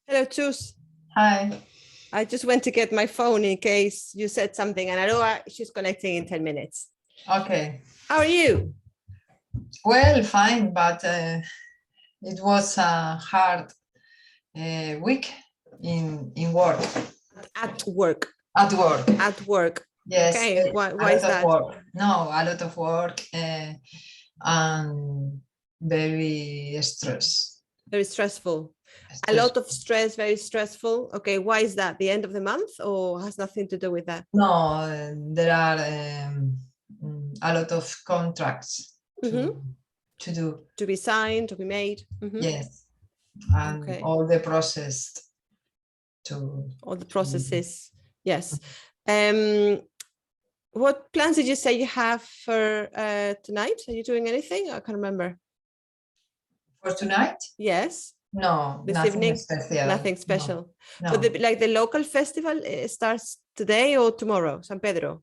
Hello, Chus. Hi. I just went to get my phone in case you said something, and I know she's connecting in 10 minutes. Okay. How are you? Well, fine, but it was a hard week in work. At work. At work. At work. Yes. Okay. Why a is lot that? of work. No, a lot of work and very stress. Very stressful. A lot of stress, very stressful. Okay. Why is that? The end of the month or has nothing to do with that? No, there are a lot of contracts to do. To be signed, to be made. Yes. And all the process to all the processes. Yes. What plans did you say you have for tonight? Are you doing anything? I can't remember. For tonight? Yes. No, this nothing evening. special. Nothing special. No. But the local festival starts today or tomorrow, San Pedro?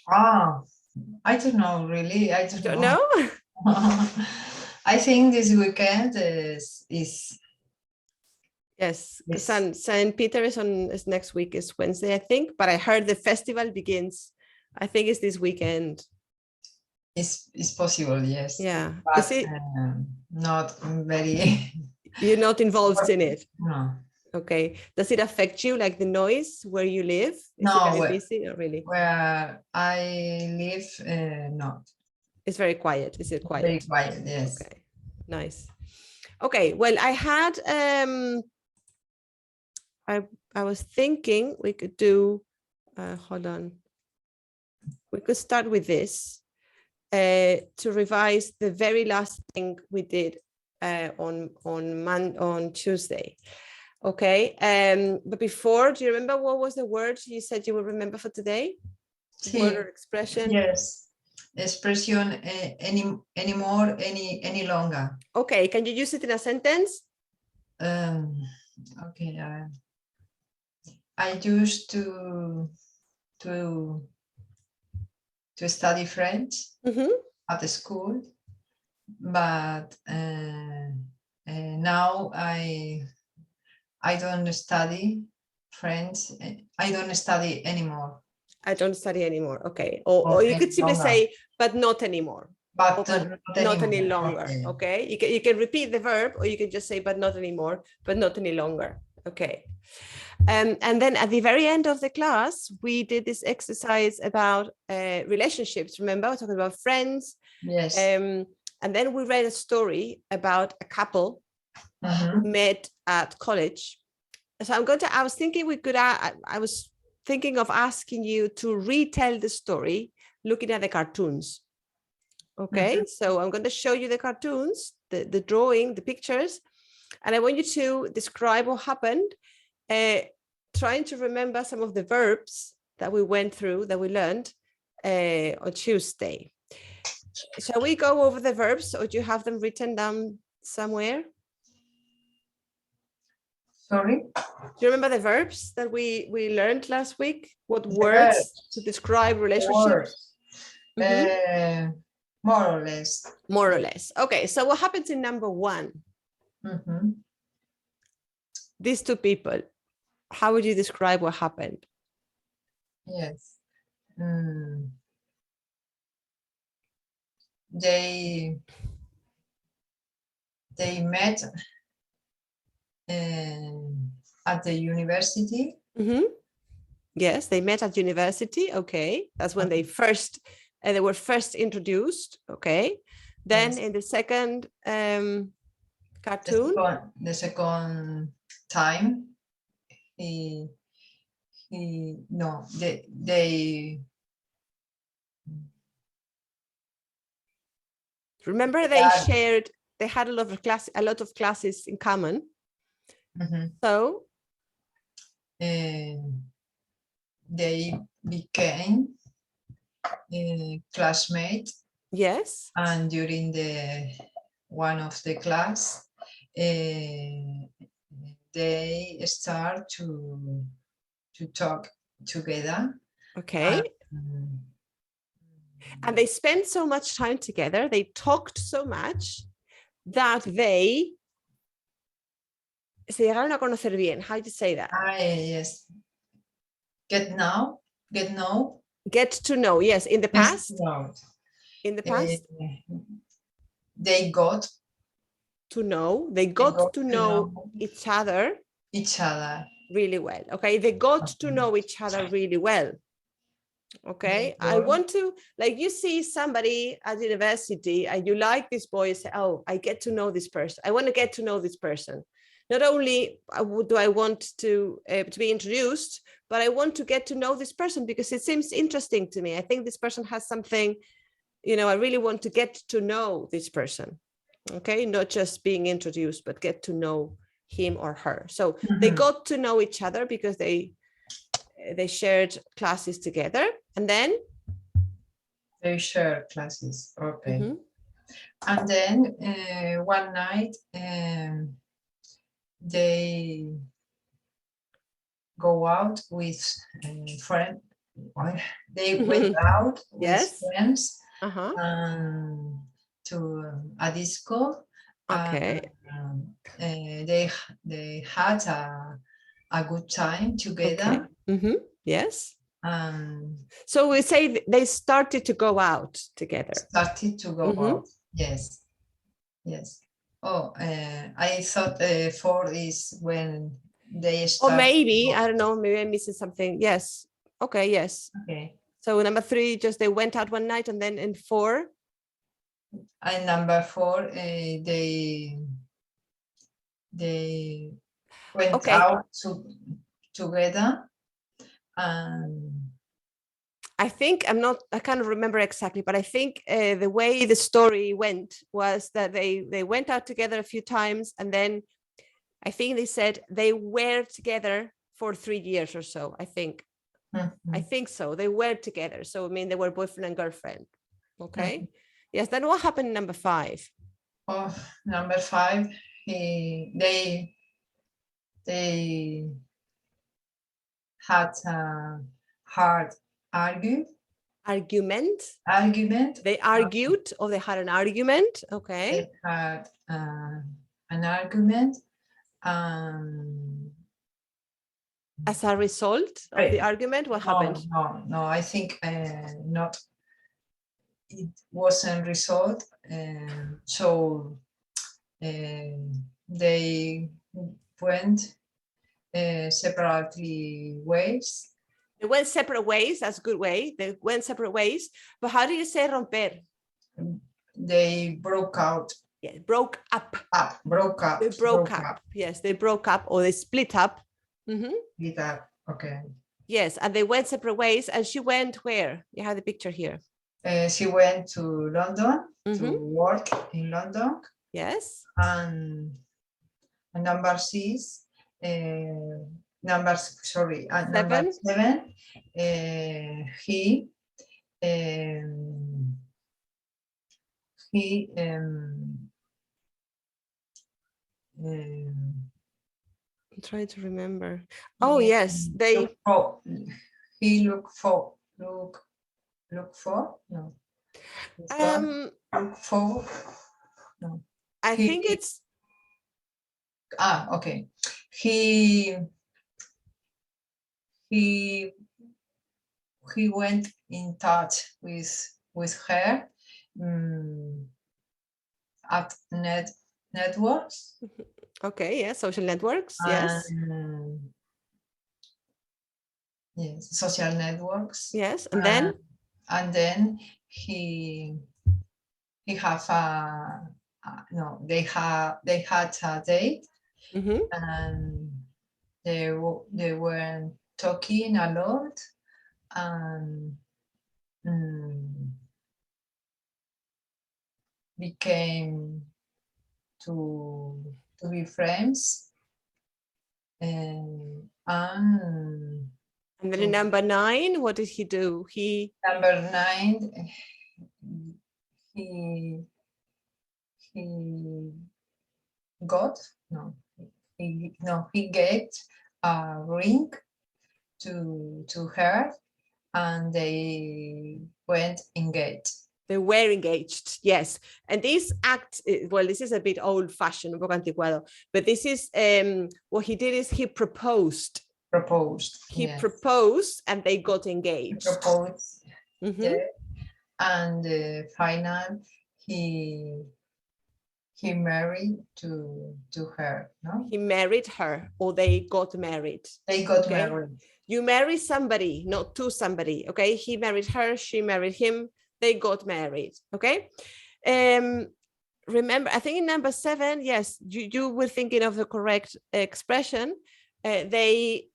I don't know, really. I don't know. I think this weekend is yes. Saint Peter is next week, is Wednesday, I think. But I heard the festival begins, I think it's this weekend. It's possible, yes. Yeah. But is it not very you're not involved in it? No. Okay. Does it affect you, like the noise where you live? Is it very busy or really? Where I live, not. It's very quiet. Is it quiet? Very quiet, yes. Okay. Nice. Okay. Well, I had I was thinking we could do hold on. We could start with this to revise the very last thing we did on Tuesday. Okay. But before, do you remember what was the word you said you would remember for today? Sí. Word or expression? Yes. Expression anymore, any longer. Okay. Can you use it in a sentence? Okay. I used to study French at the school, but now I don't study French. I don't study anymore. I don't study anymore. Okay. Or you could simply say, but not anymore. But not any longer. Okay. You can repeat the verb, or you can just say, but not anymore, but not any longer. Okay. And then at the very end of the class, we did this exercise about relationships. Remember, we're talking about friends. Yes. And then we read a story about a couple who met at college. So I was thinking we could, I was thinking of asking you to retell the story looking at the cartoons. Okay, so I'm going to show you the cartoons, the drawing, the pictures, and I want you to describe what happened, trying to remember some of the verbs that we went through, that we learned on Tuesday. Shall we go over the verbs, or do you have them written down somewhere? Sorry? Do you remember the verbs that we learned last week? What words to describe relationships? More or less. More or less. Okay, so what happens in number 1? These two people, how would you describe what happened? Yes. They met at the university. Yes, they met at university. Okay, that's when they were first introduced. Okay, then yes. In the second cartoon, the second time, they remember they had a lot of classes in common. So they became classmates. Yes. And during one of the class, they start to talk together. Okay. And they spent so much time together. They talked so much that they Se llegaron a conocer bien. How do you say that? Yes. Get to know. Get to know. Yes, in the past. No. In the past. They got To know. They got to know each other. Each other. Really well. Okay. They got to know each other really well. Okay. I want to, like, you see somebody at university and you like this boy, say, oh, I get to know this person. I want to get to know this person. Not only do I want to be introduced, but I want to get to know this person because it seems interesting to me. I think this person has something, you know, I really want to get to know this person. Okay. Not just being introduced, but get to know him or her. So they got to know each other because they shared classes together, and then they shared classes. Okay. And then one night they go out with friends. They went out with friends to a disco. Okay. They had a good time together. Okay. Yes. So we say they started to go out together. Started to go out. Yes. Yes. Oh, I thought 4 is when they start. Or maybe, I don't know, maybe I'm missing something. Yes. Okay, yes. Okay. So number 3, just they went out one night, and then in 4? And number 4, they went out together. I think I can't remember exactly, but I think the way the story went was that they went out together a few times, and then I think they said they were together for 3 years or so. I think so. They were together. So I mean, they were boyfriend and girlfriend. Okay. Yes. Then what happened in number 5? Oh, number 5, they had a hard argument. They argued, or they had an argument. Okay. They had an argument. As a result of the argument, what happened? No, I think not. It wasn't resolved. So they went separately ways. They went separate ways. That's a good way. They went separate ways. But how do you say romper? They broke out. Yeah, broke up. Broke up. They broke up. Yes, they broke up, or they split up. Split up. Okay. Yes, and they went separate ways. And she went where? You have the picture here. She went to London to work in London. Yes. And number 6. Number 7, he I'm trying to remember. Oh yes, they look for I think it's okay. He went in touch with her at networks. Okay, yeah, social networks. Yes. Yes, social networks. Yes, and then he have they had a date, and they were talking a lot, and became to be friends. And then in number 9, what did he do? Number 9, he gave a ring to her, and they went engaged. They were engaged, yes. And this act, well, this is a bit old-fashioned, un poco anticuado, but this is what he did is he proposed. He yes. proposed, and they got engaged. He proposed, Mm-hmm. yeah. And final, he married to her, no? He married her, or they got married. They got okay? married. You marry somebody, not to somebody, okay? He married her, she married him, they got married, okay? Remember, I think in number 7, yes, you were thinking of the correct expression. They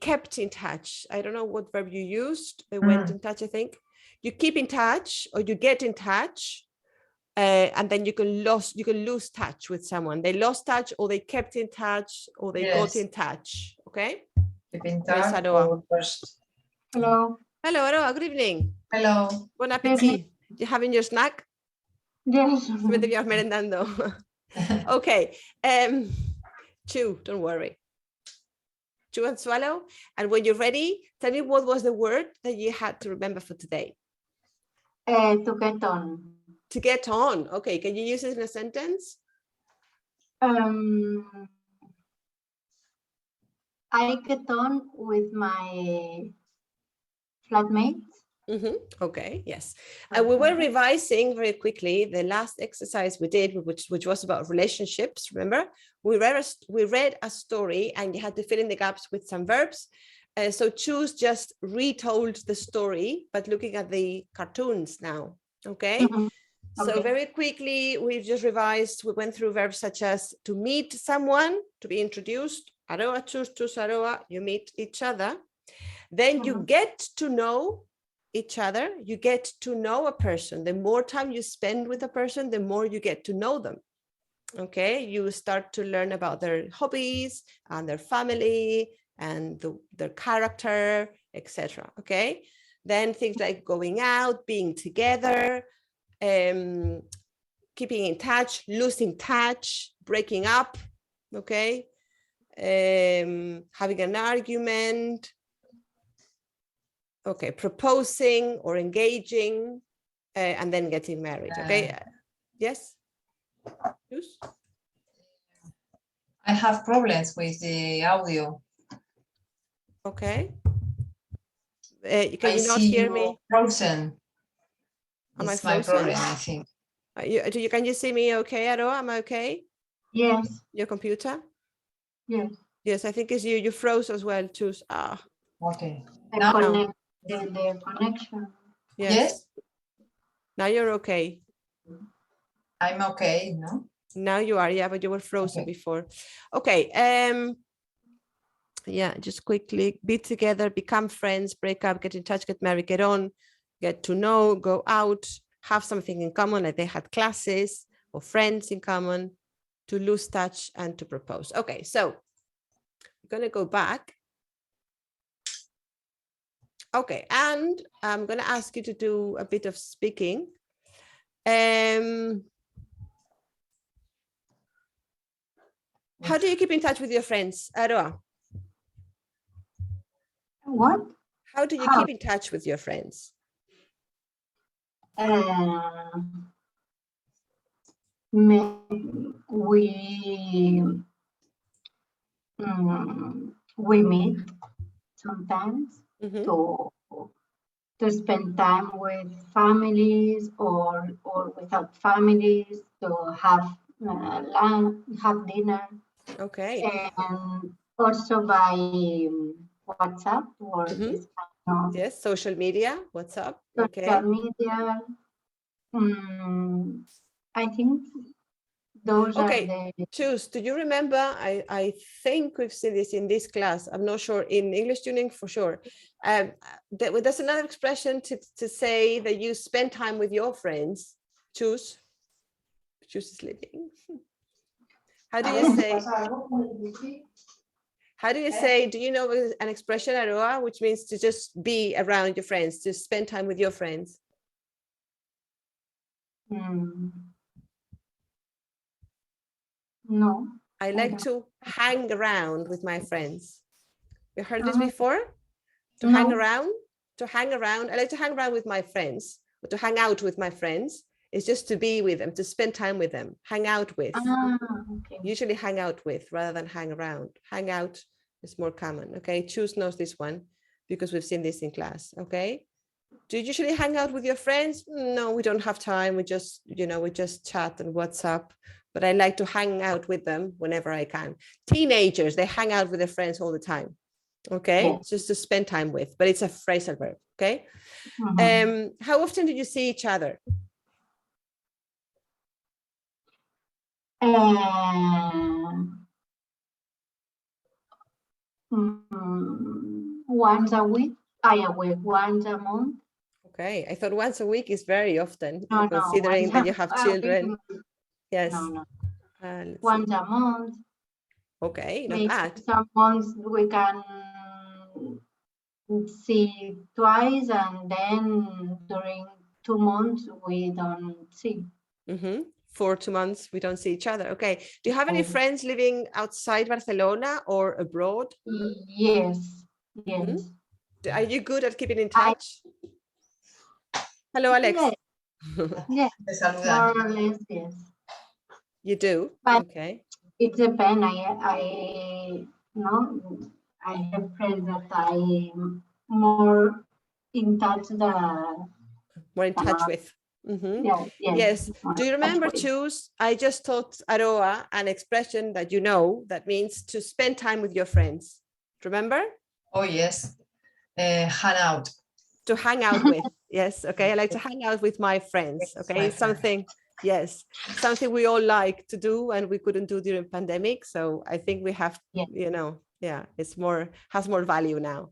kept in touch. I don't know what verb you used. They went in touch, I think. You keep in touch, or you get in touch, and then you can lose touch with someone. They lost touch, or they kept in touch, or they got in touch, okay? Keep in touch. Hello. Hello, Aroa, good evening. Hello. Bon appetit. You having your snack? Yes. Me te ibas merendando. Okay. Chew, don't worry. Chew and swallow. And when you're ready, tell me what was the word that you had to remember for today. To get on. To get on. Okay. Can you use it in a sentence? I get on with my flatmates. Mm-hmm. Okay, yes. And we were revising very quickly the last exercise we did, which was about relationships. Remember, we read a story, and you had to fill in the gaps with some verbs. So Choose just retold the story, but looking at the cartoons now. Okay. Mm-hmm. So very quickly, we've just revised. We went through verbs such as to meet someone, to be introduced. Aroa, Choose, Aroa. You meet each other. Then you get to know each other. You get to know a person. The more time you spend with a person, the more you get to know them. Okay, you start to learn about their hobbies and their family and their character, etc. Okay, then things like going out, being together, keeping in touch, losing touch, breaking up. Okay, having an argument. Okay, proposing or engaging, and then getting married. Okay, yes. I have problems with the audio. Okay. Can you not hear me? Frozen. Am I It's my frozen? problem, I think. Can you see me okay, Aroa? Am I okay? Yes. Your computer? Yes. Yes, I think it's you. You froze as well, too. Okay. The connection. Yes. Now you're okay. I'm okay, no? Now you are, yeah, but you were frozen before. Okay. Yeah, just quickly be together, become friends, break up, get in touch, get married, get on, get to know, go out, have something in common, like they had classes or friends in common, to lose touch, and to propose. Okay, so I'm going to go back. Okay, and I'm going to ask you to do a bit of speaking. How do you keep in touch with your friends, Aroa? What? How do you keep in touch with your friends? We meet sometimes to spend time with families or without families, to have lunch, have dinner. Okay. And also by WhatsApp or this kind of yes, social media, WhatsApp. Social media. I think those are the... Choose. Do you remember? I think we've seen this in this class. I'm not sure in English tuning for sure. There's another expression to say that you spend time with your friends. Choose. Choose is living. How do you say? How do you say? Do you know an expression, Aroa, which means to just be around your friends, to spend time with your friends? No. I like to hang around with my friends. You heard this before? To hang around? To hang around. I like to hang around with my friends. to hang out with my friends is just to be with them, to spend time with them, hang out with. Okay. Usually hang out with rather than hang around. Hang out is more common. Okay, Choose knows this one because we've seen this in class. Okay, do you usually hang out with your friends? No, we don't have time. We just, we just chat and WhatsApp. But I like to hang out with them whenever I can. Teenagers, they hang out with their friends all the time. Okay, Yeah. just to spend time with, but it's a phrasal verb. Okay. How often do you see each other? Once a week, once a month. Okay, I thought once a week is very often, No, considering that you have children. Yes. No. Once a month. Okay, not Maybe bad. some months we can see twice, and then during 2 months we don't see. For 2 months, we don't see each other. Okay. Do you have any friends living outside Barcelona or abroad? Yes. Yes. Are you good at keeping in touch? Hello, Alex. Yes. More or less, yes. You do? But okay. It depends. I have friends that I'm more in touch More in touch with. Yes. Do you remember Choose? I just taught Aroa an expression that that means to spend time with your friends. Remember? Oh, yes. Hang out. To hang out with. Yes. Okay. I like to hang out with my friends. Okay. Something we all like to do and we couldn't do during pandemic. So I think we have, it's has more value now.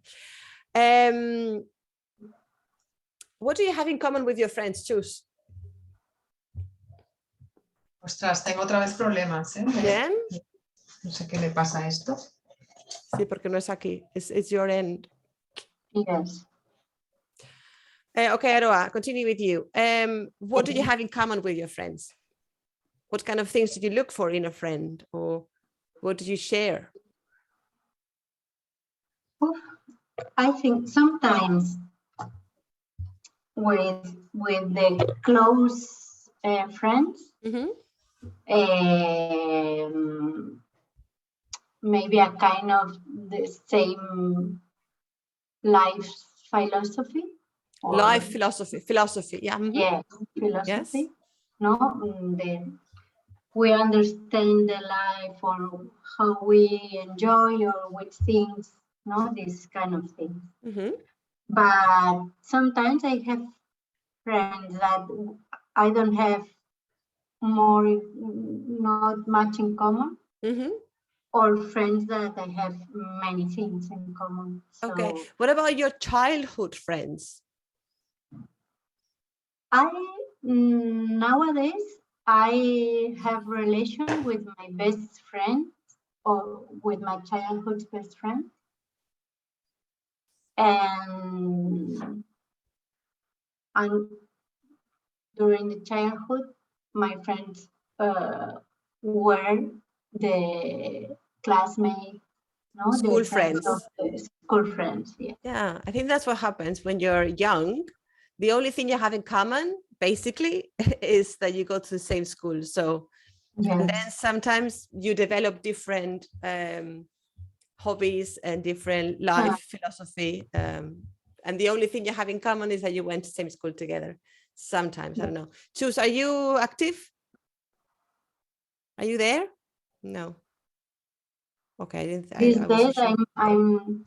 What do you have in common with your friends, Choose? Ostras, tengo otra vez problemas, ¿eh? Bien. No sé qué le pasa a esto. Sí, porque no es aquí. It's your end. Yes. Okay, Aroa, continue with you. What do you have in common with your friends? What kind of things did you look for in a friend, or what did you share? I think sometimes with the close friends, maybe a kind of the same life philosophy. Life philosophy, yeah. Yeah, philosophy. Yes. No, we understand the life or how we enjoy or which things, these kind of things. But sometimes I have friends that I don't have not much in common. Or friends that I have many things in common. So okay. What about your childhood friends? Nowadays I have relation with my best friend or with my childhood's best friend. And during the childhood, my friends were the classmates, school friends. School friends, yeah. Yeah, I think that's what happens when you're young. The only thing you have in common, basically, is that you go to the same school. So, and then sometimes you develop different hobbies and different life philosophy. And the only thing you have in common is that you went to the same school together. Sometimes, I don't know. Choose, are you active? Are you there? No. Okay, I didn't. These days, I'm.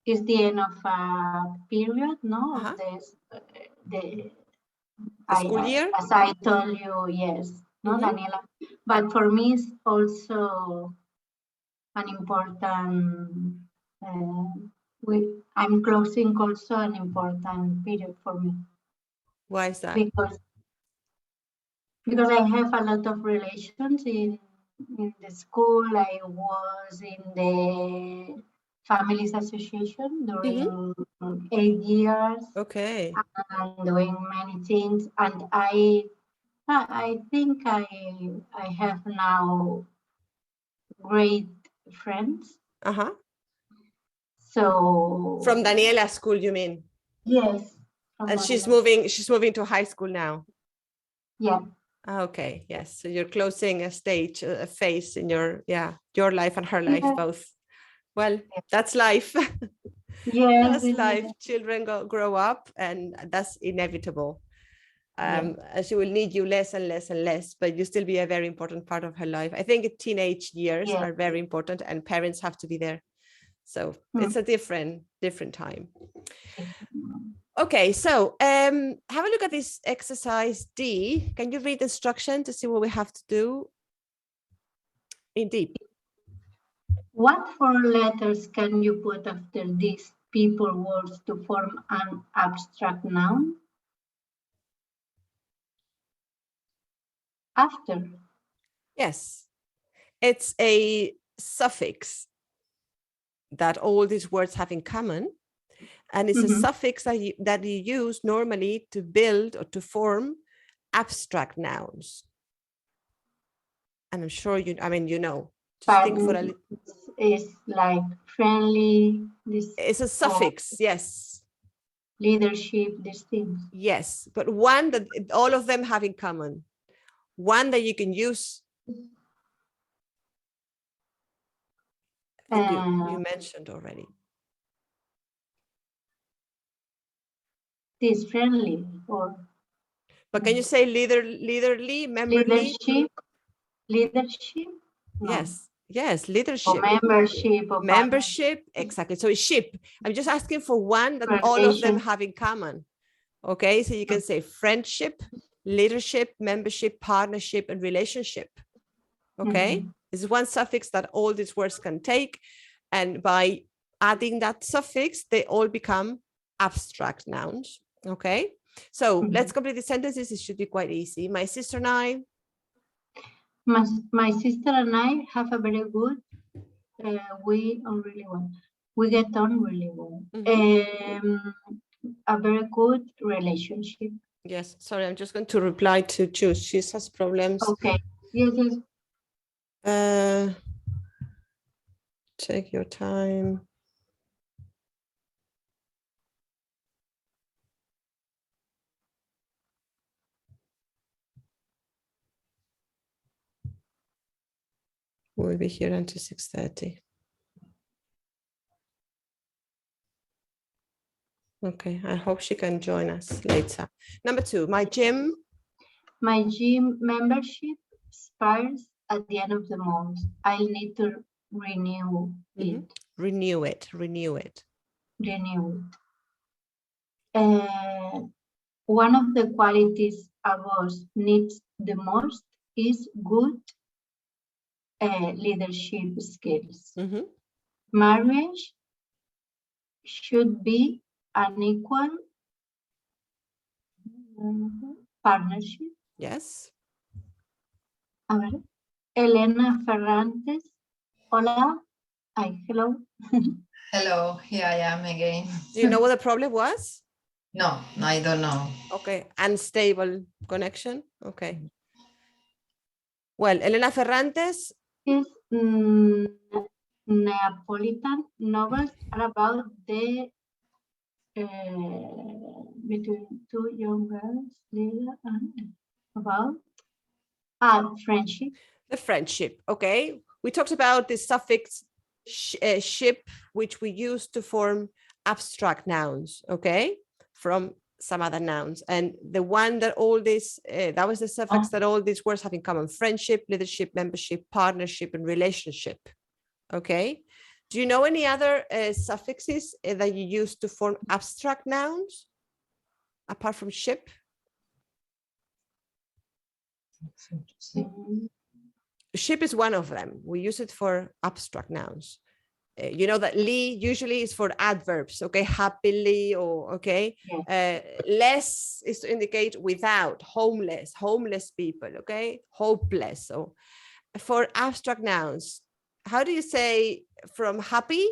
It's the end of a period, no? Of the school year. As I told you, yes, no, Daniela. But for me, it's also an important. I'm closing also an important period for me. Why is that? Because I have a lot of relations in the school. I was in the Families Association during 8 years. Okay. And doing many things. And I think I have now great friends. So from Daniela's school, you mean? Yes, And she's moving to high school now. Yeah. Okay, yes. So you're closing a stage, a phase in your life and her life both. Well, that's life. Yes, That's life. Children grow up, and that's inevitable. She will need you less and less and less, but you still be a very important part of her life. I think teenage years are very important, and parents have to be there. So it's a different time. Okay, so have a look at this exercise D. Can you read the instruction to see what we have to do in D? What four letters can you put after these people words to form an abstract noun? After. Yes, it's a suffix that all these words have in common. And it's a suffix that you use normally to build or to form abstract nouns. And I'm sure you know. Just think for a little. It's like friendly. It's a suffix, yes. Leadership, these things. Yes, but one that all of them have in common. One that you can use. You mentioned already. This friendly or. But can you say leaderly, memberly? Leadership? No. Yes, leadership. Or membership. Or membership, exactly. So it's ship. I'm just asking for one that all of them have in common. Okay, so you can say friendship, leadership, membership, partnership, and relationship. Okay, it's one suffix that all these words can take. And by adding that suffix, they all become abstract nouns. Okay, so let's complete the sentences. It should be quite easy. My sister and I. My sister and I have a very good, we get on really well. A very good relationship. Yes, sorry, I'm just going to reply to Choose. She has problems. Okay, yes. Take your time. We'll be here until 6:30. Okay, I hope she can join us later. Number 2, my gym. My gym membership expires at the end of the month. I'll need to renew it. Renew it. One of the qualities a boss needs the most is good leadership skills. Marriage should be an equal partnership. Yes. A ver. Elena Ferrantes. Hola. Hello. Hello, here I am again. Do you know what the problem was? No, I don't know. Okay, unstable connection. Okay. Well, Elena Ferrantes is Neapolitan novels are about the between two young girls about friendship. The friendship. Okay. We talked about the suffix ship, which we use to form abstract nouns. Okay. From some other nouns. And the one that all this, that was the suffix that all these words have in common: friendship, leadership, membership, partnership, and relationship. Okay. Do you know any other suffixes that you use to form abstract nouns apart from ship? Ship is one of them. We use it for abstract nouns. You know that ly usually is for adverbs, okay? Happily, or okay. Less is to indicate without, homeless people, okay? Hopeless. So for abstract nouns, how do you say from happy?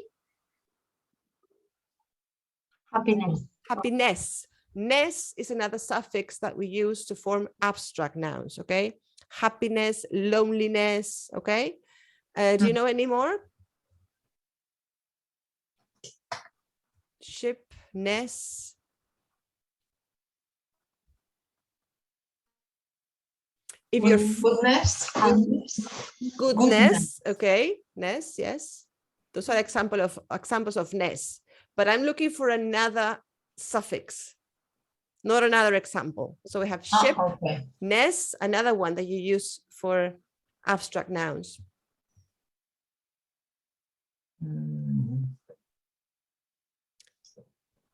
Happiness. Ness is another suffix that we use to form abstract nouns, okay? Happiness, loneliness, okay? Do you know any more? Ship, ness. If you're goodness, okay, ness, yes. Those are examples of ness. But I'm looking for another suffix, not another example. So we have ship, ness, another one that you use for abstract nouns.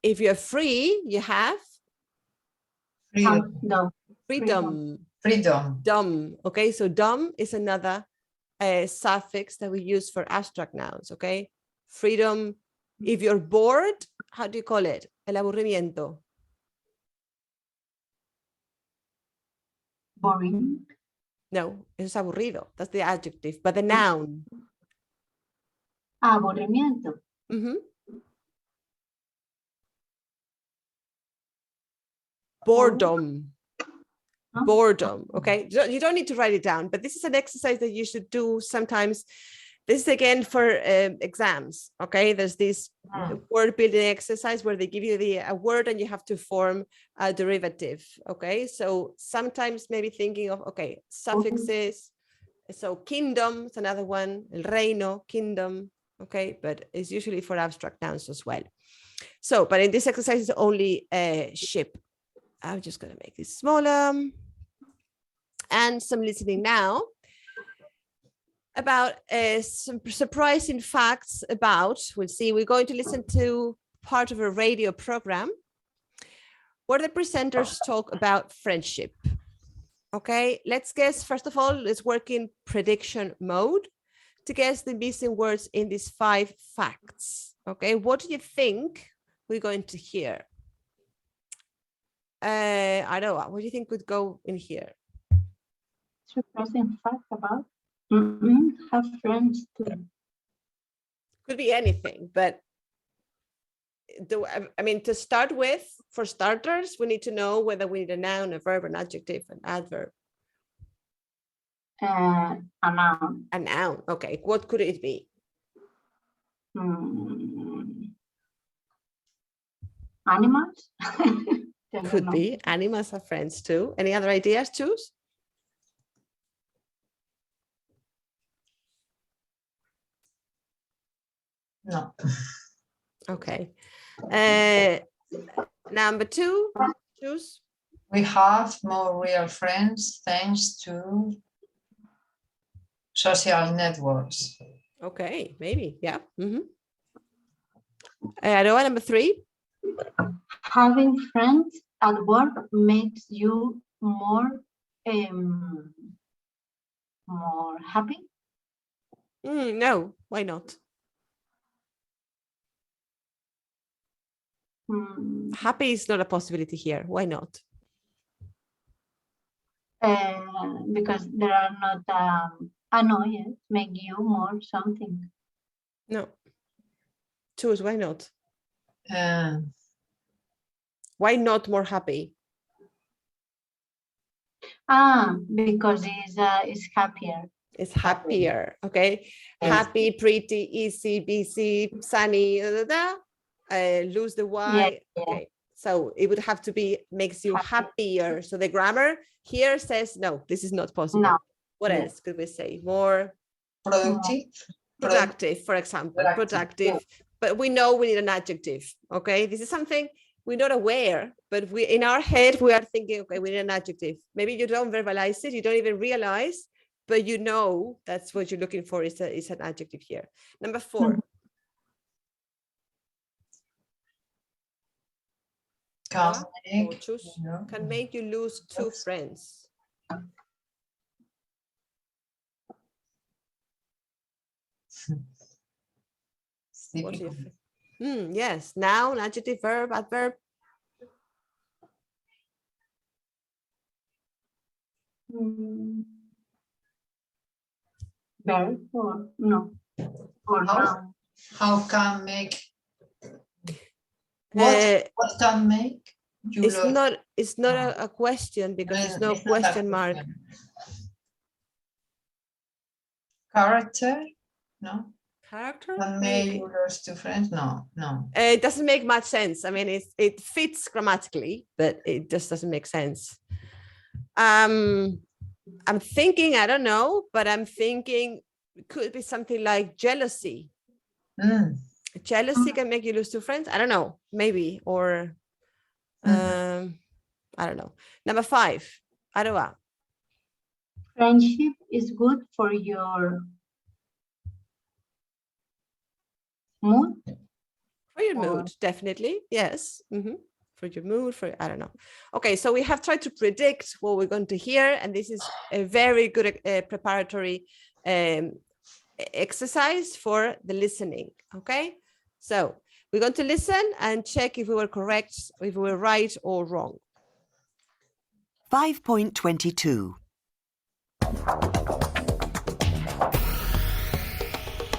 If you're free, you have freedom. Okay, so dom is another suffix that we use for abstract nouns. Okay, freedom. If you're bored, how do you call it? El aburrimiento. Boring. No, es aburrido. That's the adjective, but the noun. Aburrimiento. Boredom. Boredom. Okay, you don't need to write it down, but this is an exercise that you should do sometimes. This is again for exams. Okay, there's this word building exercise where they give you a word and you have to form a derivative. Okay, so sometimes maybe thinking of suffixes. So kingdom is another one. El reino, kingdom. Okay, but it's usually for abstract nouns as well. So, but in this exercise, it's only ship. I'm just going to make this smaller. And some listening now about some surprising facts about, we'll see, we're going to listen to part of a radio program where the presenters talk about friendship. Okay, let's guess, first of all, let's work in prediction mode to guess the missing words in these 5 facts. Okay, what do you think we're going to hear? I don't know, what do you think would go in here? Surprising fact about have friends too. Could be anything, but I mean, to start with, for starters, we need to know whether we need a noun, a verb, an adjective, an adverb. A noun. A noun. Okay, what could it be? Animals. Could be. Animals have friends too. Any other ideas? Choose. No. Okay. Number 2, choose. We have more real friends thanks to social networks. Okay, maybe, yeah. Aroa, number 3. Having friends at work makes you more happy? No, why not? Happy is not a possibility here. Why not? Because there are not annoyance, make you more something. No. Choose, why not? Why not more happy? Because it's happier. It's happier, okay? Yes. Happy, pretty, easy, busy, sunny, lose the Y. Yeah. Okay, so it would have to be makes you happier. So the grammar here says, no, this is not possible. No. What else could we say? More productive. Productive, for example, productive. But we know we need an adjective, okay? This is something we're not aware, but we in our head, we are thinking, okay, we need an adjective. Maybe you don't verbalize it, you don't even realize, but you know that's what you're looking for is an adjective here. Number 4. Can make you lose 2 friends. What do you think? Yes, noun, adjective, verb, adverb. Verb or no? Or noun. How can make? What can make? It's not a question because there's no question mark. Character? No. Character? Can make you lose 2 friends? No. It doesn't make much sense. I mean, it fits grammatically, but it just doesn't make sense. I'm thinking, I don't know, but I'm thinking it could be something like jealousy. Jealousy can make you lose two friends. I don't know, maybe, or I don't know. Number 5, Aroa. Friendship is good for your mood. For your mood, definitely. Yes. For your mood, I don't know. Okay, so we have tried to predict what we're going to hear, and this is a very good preparatory exercise for the listening. Okay, so we're going to listen and check if we were correct, if we were right or wrong. 5.22.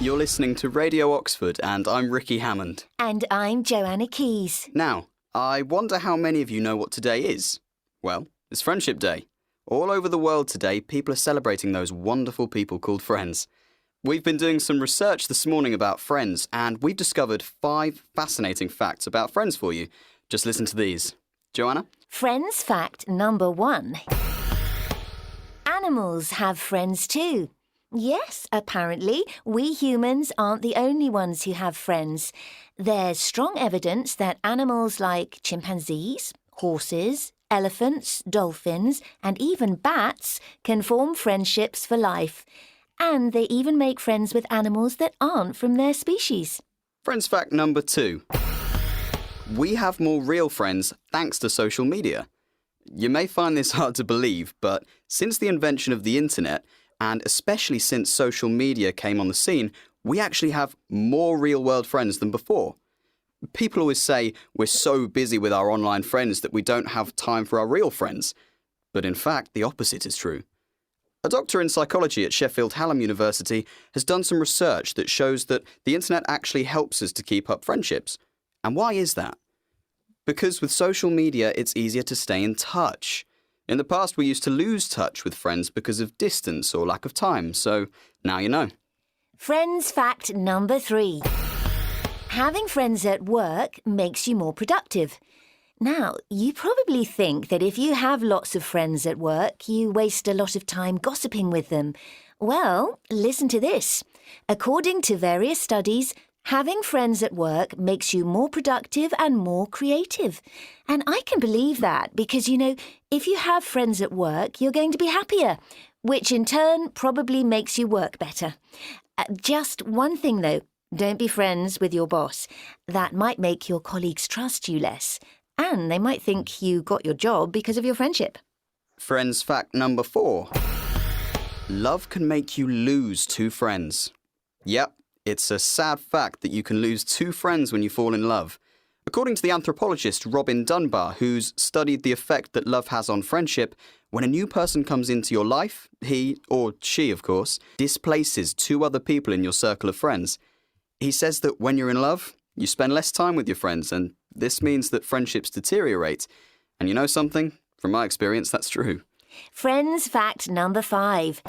You're listening to Radio Oxford, and I'm Ricky Hammond. And I'm Joanna Keys. Now, I wonder how many of you know what today is. Well, it's Friendship Day. All over the world today, people are celebrating those wonderful people called friends. We've been doing some research this morning about friends, and we've discovered 5 fascinating facts about friends for you. Just listen to these. Joanna? Friends fact number 1. Animals have friends too. Yes, apparently, we humans aren't the only ones who have friends. There's strong evidence that animals like chimpanzees, horses, elephants, dolphins, and even bats can form friendships for life. And they even make friends with animals that aren't from their species. Friends fact number 2. We have more real friends thanks to social media. You may find this hard to believe, but since the invention of the internet, and especially since social media came on the scene, we actually have more real-world friends than before. People always say we're so busy with our online friends that we don't have time for our real friends. But in fact, the opposite is true. A doctor in psychology at Sheffield Hallam University has done some research that shows that the internet actually helps us to keep up friendships. And why is that? Because with social media, it's easier to stay in touch. In the past, we used to lose touch with friends because of distance or lack of time, so now you know. Friends fact number 3. Having friends at work makes you more productive. Now, you probably think that if you have lots of friends at work, you waste a lot of time gossiping with them. Well, listen to this. According to various studies, having friends at work makes you more productive and more creative. And I can believe that because, you know, if you have friends at work, you're going to be happier, which in turn probably makes you work better. Just one thing, though. Don't be friends with your boss. That might make your colleagues trust you less. And they might think you got your job because of your friendship. Friends fact number 4. Love can make you lose 2 friends. Yep. It's a sad fact that you can lose 2 friends when you fall in love. According to the anthropologist Robin Dunbar, who's studied the effect that love has on friendship, when a new person comes into your life, he, or she of course, displaces 2 other people in your circle of friends. He says that when you're in love, you spend less time with your friends, and this means that friendships deteriorate. And you know something? From my experience, that's true. Friends fact number 5.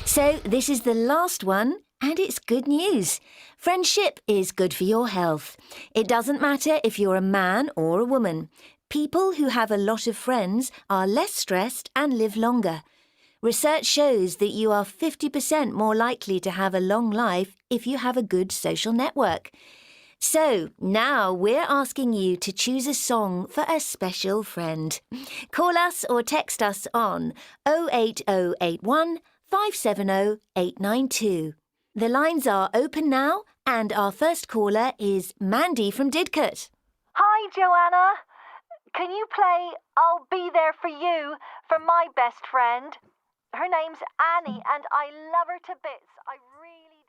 So this is the last one. And it's good news. Friendship is good for your health. It doesn't matter if you're a man or a woman. People who have a lot of friends are less stressed and live longer. Research shows that you are 50% more likely to have a long life if you have a good social network. So now we're asking you to choose a song for a special friend. Call us or text us on 08081 570 892. The lines are open now, and our first caller is Mandy from Didcot. Hi, Joanna. Can you play I'll Be There For You for my best friend? Her name's Annie, and I love her to bits. I really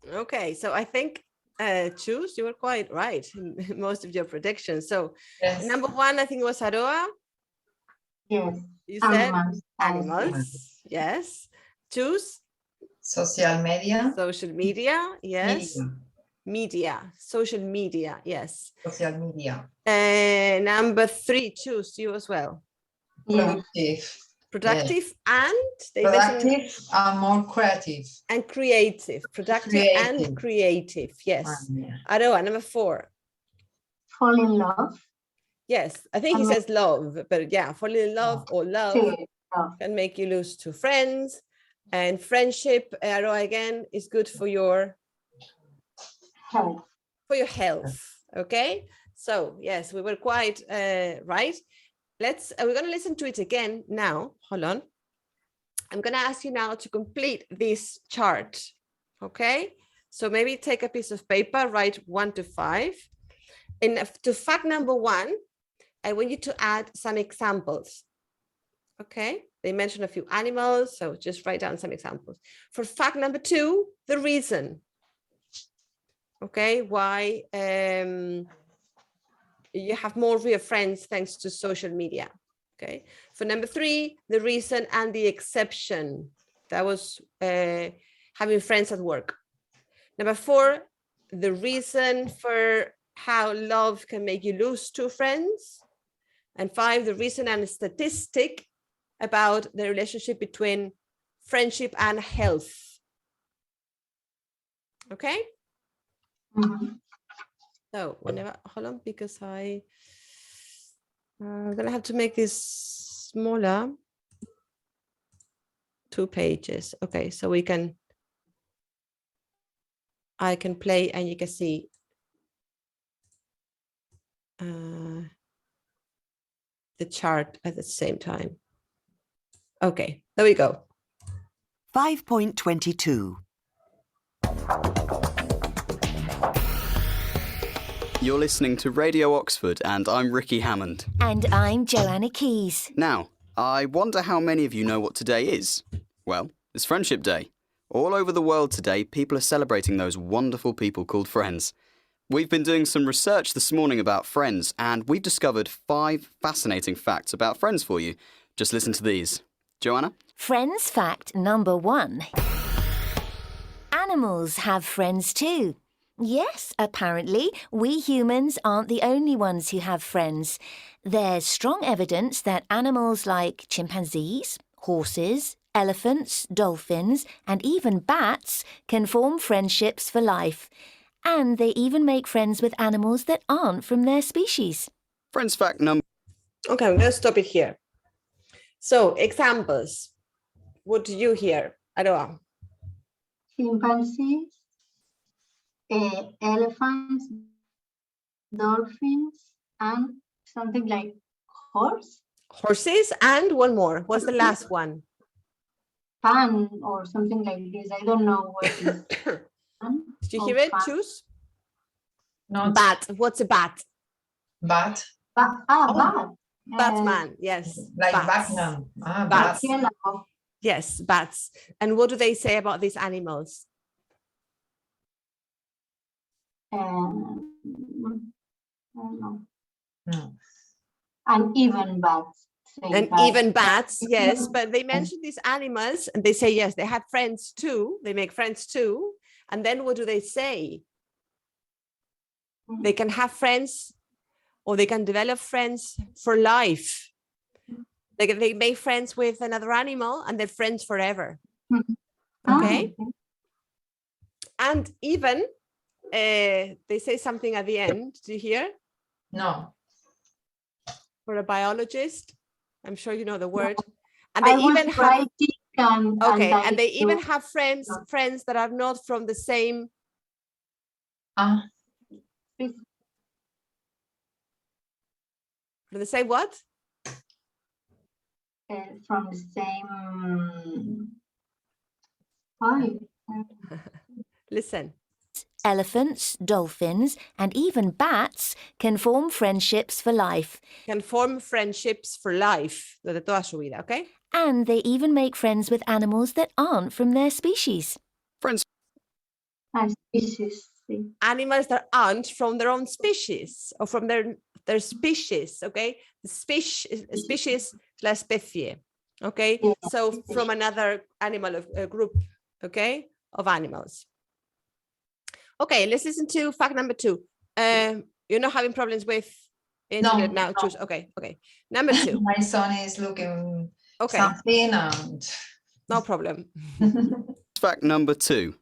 do. Okay, so I think, Choose, you were quite right in most of your predictions. So, Yes. Number 1, I think it was Aroa. Yes. You said Animals. Yes. Choose. Social media. Social media, yes. Media, social media, yes. Social media. Number 3, Choose, you as well. Yeah. Productive. Productive and they Productive and more creative. and creative. Productive and creative, yes. Yeah. Aroa, number 4. Fall in love. Yes, I think he says love, but yeah, fall in love or love. Sí, can make you lose 2 friends. And friendship, arrow again, is good for your health. Okay, so yes, we were quite right. We're going to listen to it again now. Hold on. I'm going to ask you now to complete this chart. Okay, so maybe take a piece of paper, write 1 to 5. And to fact number 1, I want you to add some examples. Okay, they mentioned a few animals, so just write down some examples. For fact number 2, the reason. Okay, why you have more real friends thanks to social media. Okay, for number 3, the reason and the exception. That was having friends at work. Number 4, the reason for how love can make you lose 2 friends. And 5, the reason and statistic about the relationship between friendship and health. Okay. So whenever, hold on, because I'm gonna have to make this smaller. 2 pages. Okay, so I can play and you can see the chart at the same time. Okay, there we go. 5.22. You're listening to Radio Oxford and I'm Ricky Hammond. And I'm Joanna Keys. Now, I wonder how many of you know what today is. Well, it's Friendship Day. All over the world today, people are celebrating those wonderful people called friends. We've been doing some research this morning about friends and we've discovered 5 fascinating facts about friends for you. Just listen to these. Joanna? Friends fact number 1. Animals have friends too. Yes, apparently, we humans aren't the only ones who have friends. There's strong evidence that animals like chimpanzees, horses, elephants, dolphins, and even bats can form friendships for life. And they even make friends with animals that aren't from their species. Friends fact number... Okay, I'm going to stop it here. So, examples. What do you hear? Aroa? Chimpanzees, elephants, dolphins, and something like horse. Horses and one more. What's the last one? Pan or something like this. I don't know what is. Did you hear it? Fan. Choose. No. Bat. What's a bat? Bat. Bat. Batman. Yes. Like bats. Batman. Bats. Yellow. Yes, bats. And what do they say about these animals? I don't know. No. And even bats. And even bats, yes, but they mention these animals and they say, yes, they have friends too. They make friends too. And then what do they say? They can have friends or they can develop friends for life. They make friends with another animal and they're friends forever. Okay. And even they say something at the end. Do you hear? No. For a biologist, I'm sure you know the word. And they even have and they even have friends that are not from the same. From the same what? From the same. Listen. Elephants, dolphins, and even bats can form friendships for life. Can form friendships for life. De toda su vida, okay? And they even make friends with animals that aren't from their species. Friends. Species. Animals that aren't from their own species or from their species, okay? The species, la especie, okay? Yeah. So from another animal group, okay, of animals. Okay, let's listen to fact number 2. You're not having problems with internet now? No. Choose. Okay. Number 2. My son is looking something and... No problem. Fact number 2.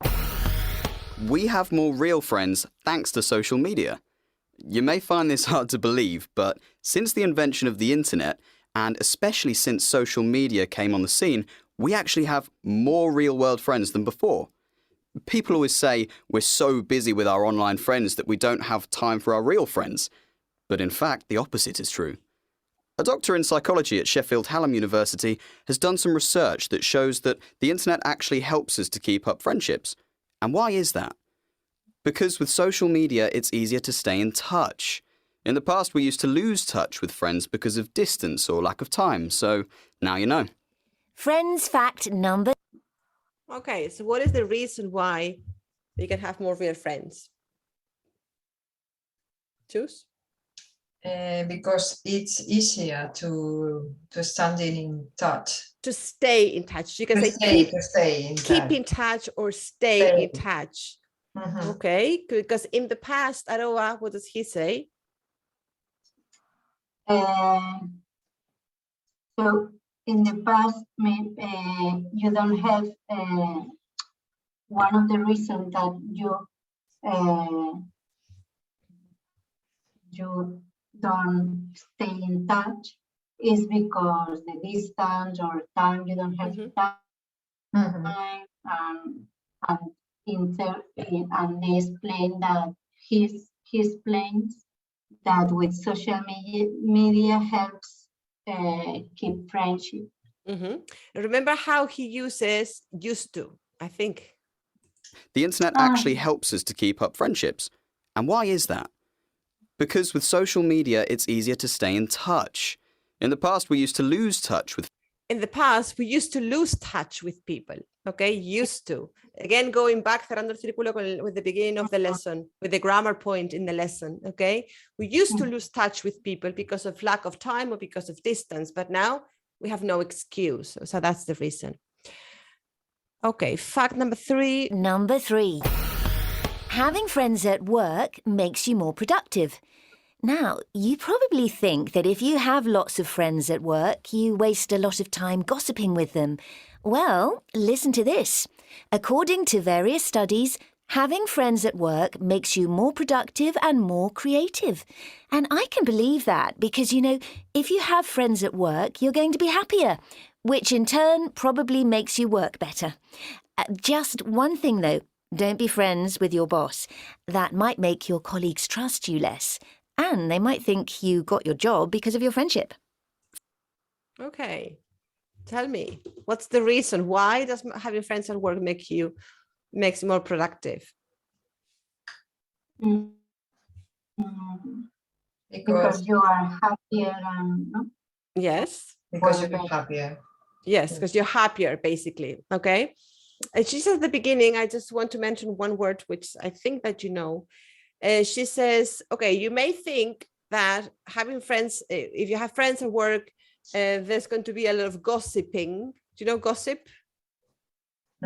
We have more real friends thanks to social media. You may find this hard to believe, but since the invention of the internet And especially since social media came on the scene, we actually have more real-world friends than before. People always say we're so busy with our online friends that we don't have time for our real friends. But in fact, the opposite is true. A doctor in psychology at Sheffield Hallam University has done some research that shows that the internet actually helps us to keep up friendships. And why is that? Because with social media, it's easier to stay in touch. In the past, we used to lose touch with friends because of distance or lack of time, so now you know. Friends fact number. Okay, so what is the reason why we can have more real friends? Choose. Because it's easier to stand in touch. To stay in touch. You can To say stay in keep touch. in touch or stay in touch. Mhm. Okay, because in the past, Aroa, what does he say? So in the past, you don't have one of the reasons that you don't stay in touch is because the distance or time you don't have time, and they explain that he explains that with social media helps keep friendship. Remember how he uses used to, I think. The internet actually helps us to keep up friendships. And why is that? Because with social media, it's easier to stay in touch. In the past, we used to lose touch with people. Okay, used to. Again, going back, cerrando el círculo with the beginning of the lesson, with the grammar point in the lesson, okay? We used to lose touch with people because of lack of time or because of distance, but now we have no excuse. So that's the reason. Okay, fact number 3. Number 3. Having friends at work makes you more productive. Now, you probably think that if you have lots of friends at work, you waste a lot of time gossiping with them. Well, listen to this. According to various studies, having friends at work makes you more productive and more creative. And I can believe that because, if you have friends at work, you're going to be happier, which in turn probably makes you work better. Just one thing, though. Don't be friends with your boss. That might make your colleagues trust you less. And they might think you got your job because of your friendship. Okay. Tell me, what's the reason? Why does having friends at work makes you more productive? Because you are happier. No? Yes. Because you're happier. Yes, because you're happier, basically. Okay. And she says at the beginning, I just want to mention one word, which I think that you know. She says, okay, you may think that having friends, if you have friends at work, there's going to be a lot of gossiping. Do you know gossip?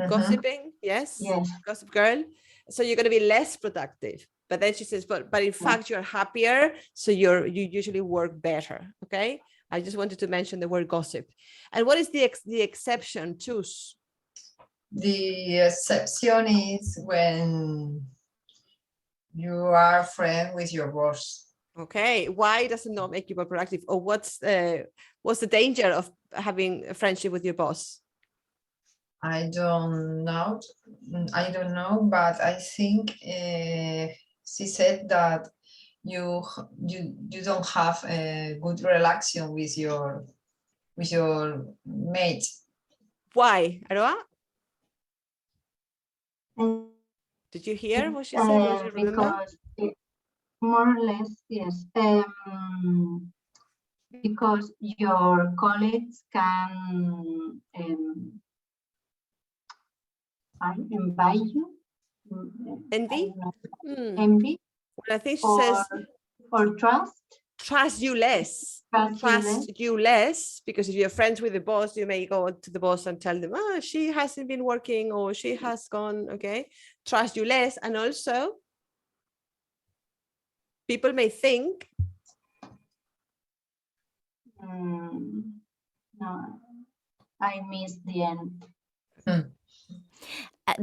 Gossiping, yes. Gossip girl. So you're going to be less productive. But then she says, but in fact, you're happier, so you usually work better. Okay. I just wanted to mention the word gossip. And what is the exception? Choose. The exception is when you are friend with your boss. Okay, why does it not make you more productive? Or what's the danger of having a friendship with your boss? I don't know, but I think she said that you don't have a good relation with your mate. Why, Aroa? Did you hear what she said? Do you remember? More or less, yes. Because your colleagues can invite you. Envy? Envy. Well, I think she says, or trust. Trust you less. Trust you less, because if you're friends with the boss, you may go to the boss and tell them, she hasn't been working or she has gone, okay? Trust you less. And also, people may think. No, I missed the end.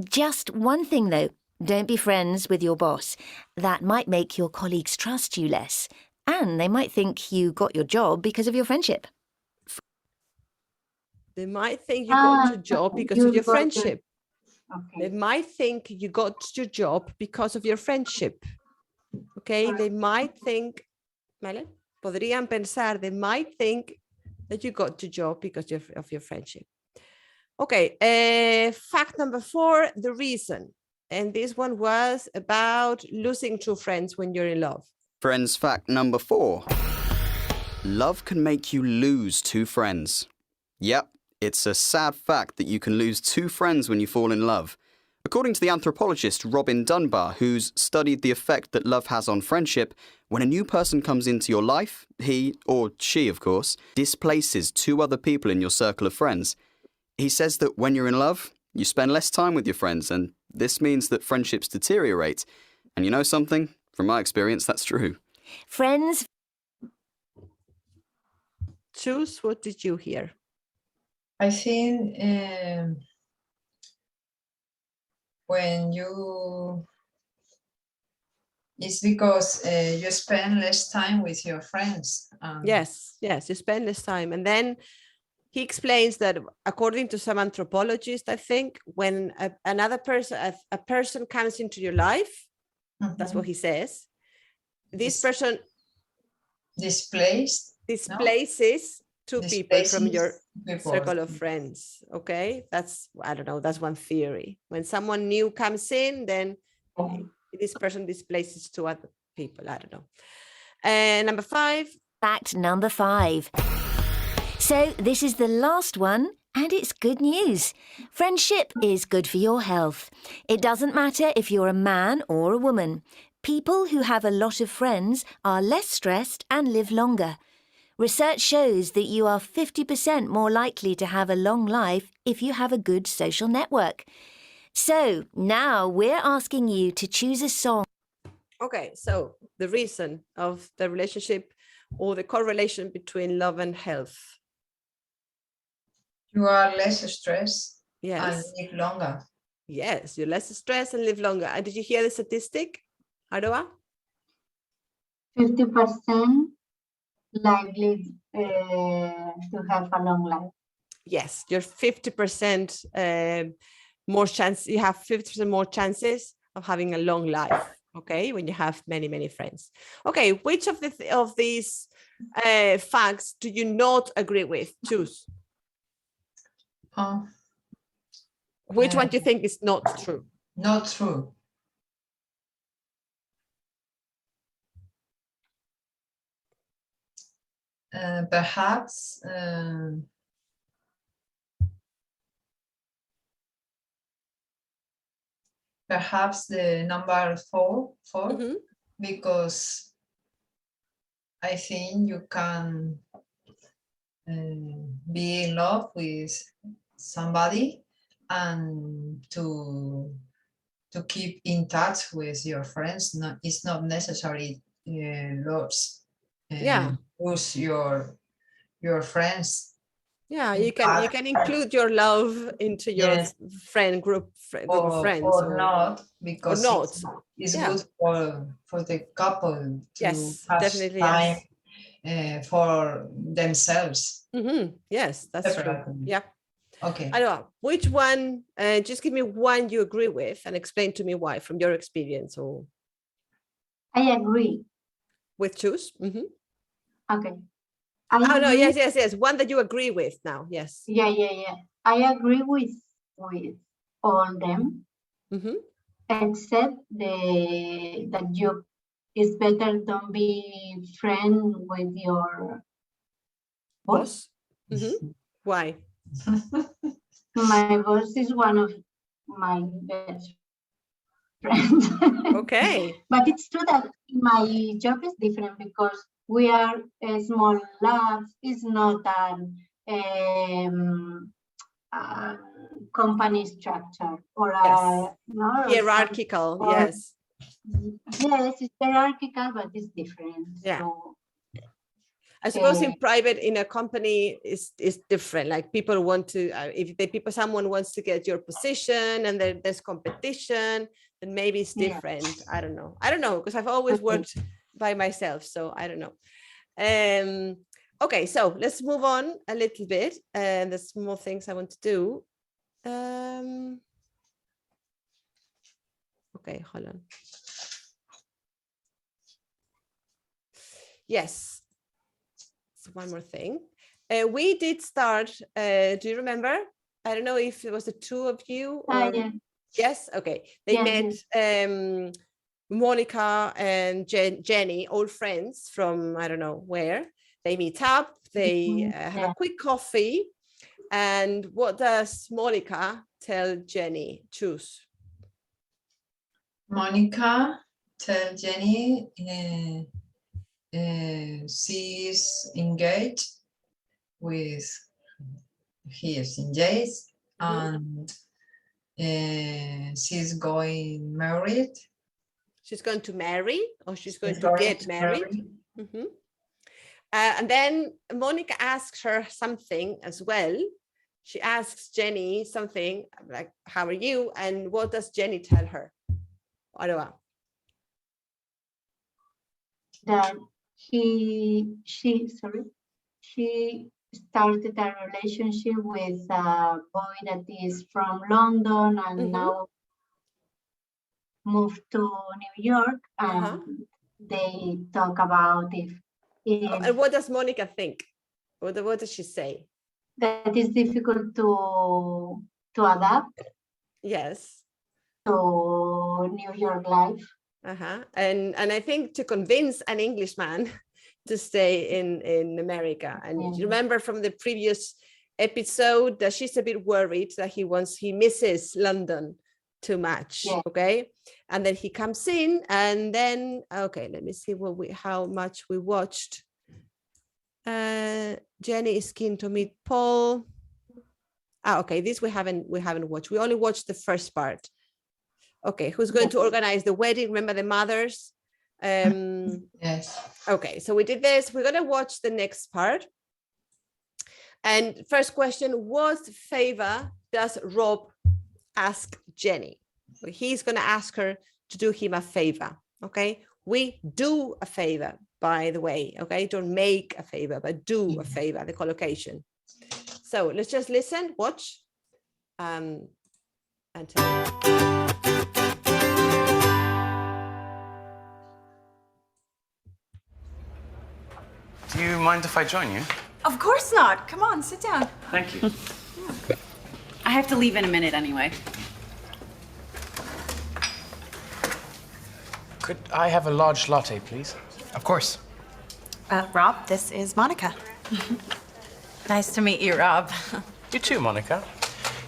Just one thing, though. Don't be friends with your boss. That might make your colleagues trust you less. And they might think you got your job because of your friendship. They might think you got your job because of your friendship. Okay. They might think you got your job because of your friendship. Okay, they might think, ¿vale? Podrían pensar, they might think that you got your job because of your friendship. Okay, fact number 4, the reason. And this one was about losing true friends when you're in love. Friends fact number 4. Love can make you lose 2 friends. Yep, it's a sad fact that you can lose 2 friends when you fall in love. According to the anthropologist Robin Dunbar, who's studied the effect that love has on friendship, when a new person comes into your life, he, or she of course, displaces 2 other people in your circle of friends. He says that when you're in love, you spend less time with your friends, and this means that friendships deteriorate. And you know something? From my experience, that's true. Friends. Choose, what did you hear? I think when it's because you spend less time with your friends. Yes, you spend less time. And then he explains that according to some anthropologists, I think, when another person, a person comes into your life, that's what he says, this person displaces 2 people from your circle of friends. Okay, that's, I don't know, that's one theory. When someone new comes in, then this person displaces 2 other people. I don't know. And number 5. Fact number 5. So this is the last one, and it's good news. Friendship is good for your health. It doesn't matter if you're a man or a woman. People who have a lot of friends are less stressed and live longer. Research shows that you are 50% more likely to have a long life if you have a good social network. So now we're asking you to choose a song. Okay, so the reason of the relationship or the correlation between love and health. You are less stressed Yes. and live longer. Yes, you're less stressed and live longer. And did you hear the statistic, Aroa? 50% likely to have a long life. Yes, you're 50% more chance. You have 50% more chances of having a long life. Okay, when you have many, many friends. Okay, which of these facts do you not agree with? Choose. Which one do you think is not true? Not true. Perhaps the number 4, because I think you can be in love with somebody and to keep in touch with your friends. It's not necessary lose your friends. Yeah, you can include your love into your group of friends, or not, because it's good for the couple to have time for themselves. Yes, that's true. Yeah. Okay. I know. Which one? Just give me one you agree with and explain to me why from your experience. Or I agree. With choose. Okay. No, yes. One that you agree with now. Yes. Yeah. I agree with all them, except that you it's better don't be friend with your boss. Why? My boss is one of my best friends. Okay. But it's true that my job is different because we are a small labs. It's not company structure or hierarchical. Yes. Yes, it's hierarchical, but it's different. Yeah. So, I suppose in private, in a company, is different. Like people want to, someone wants to get your position, and there's competition, then maybe it's different. Yeah. I don't know because I've always worked by myself, so I don't know. Okay, so let's move on a little bit. And there's more things I want to do. Okay, hold on. Yes. So one more thing. We did start, do you remember? I don't know if it was the two of you or Yeah. yes, okay. They met Monica and Jenny, old friends from I don't know where. They meet up, they have a quick coffee. And what does Monica tell Jenny? Choose. Monica tell Jenny she's engaged with he is engaged and she's going married. She's going to marry or she's going to get married. And then Monica asks her something as well. She asks Jenny something like, how are you? And what does Jenny tell her? That she started a relationship with a boy that is from London and now moved to New York, and they talk about if and what does Monica think? What does she say? That is difficult to adapt. Yes. To New York life. And I think to convince an Englishman to stay in America. And you remember from the previous episode that she's a bit worried that he misses London too much. Okay. And then he comes in and then, okay, let me see how much we watched. Jenny is keen to meet Paul. Okay, this we haven't watched. We only watched the first part. Okay, who's going to organize the wedding? Remember the mothers? Yes. Okay, so we did this. We're going to watch the next part. And first question, what favor does Rob ask Jenny? So he's going to ask her to do him a favor. Okay, we do a favor, by the way. Okay, don't make a favor, but do a favor, the collocation. So let's just listen, watch, and tell. Do you mind if I join you? Of course not. Come on, sit down. Thank you. I have to leave in a minute anyway. Could I have a large latte, please? Of course. Rob, this is Monica. Nice to meet you, Rob. You too, Monica.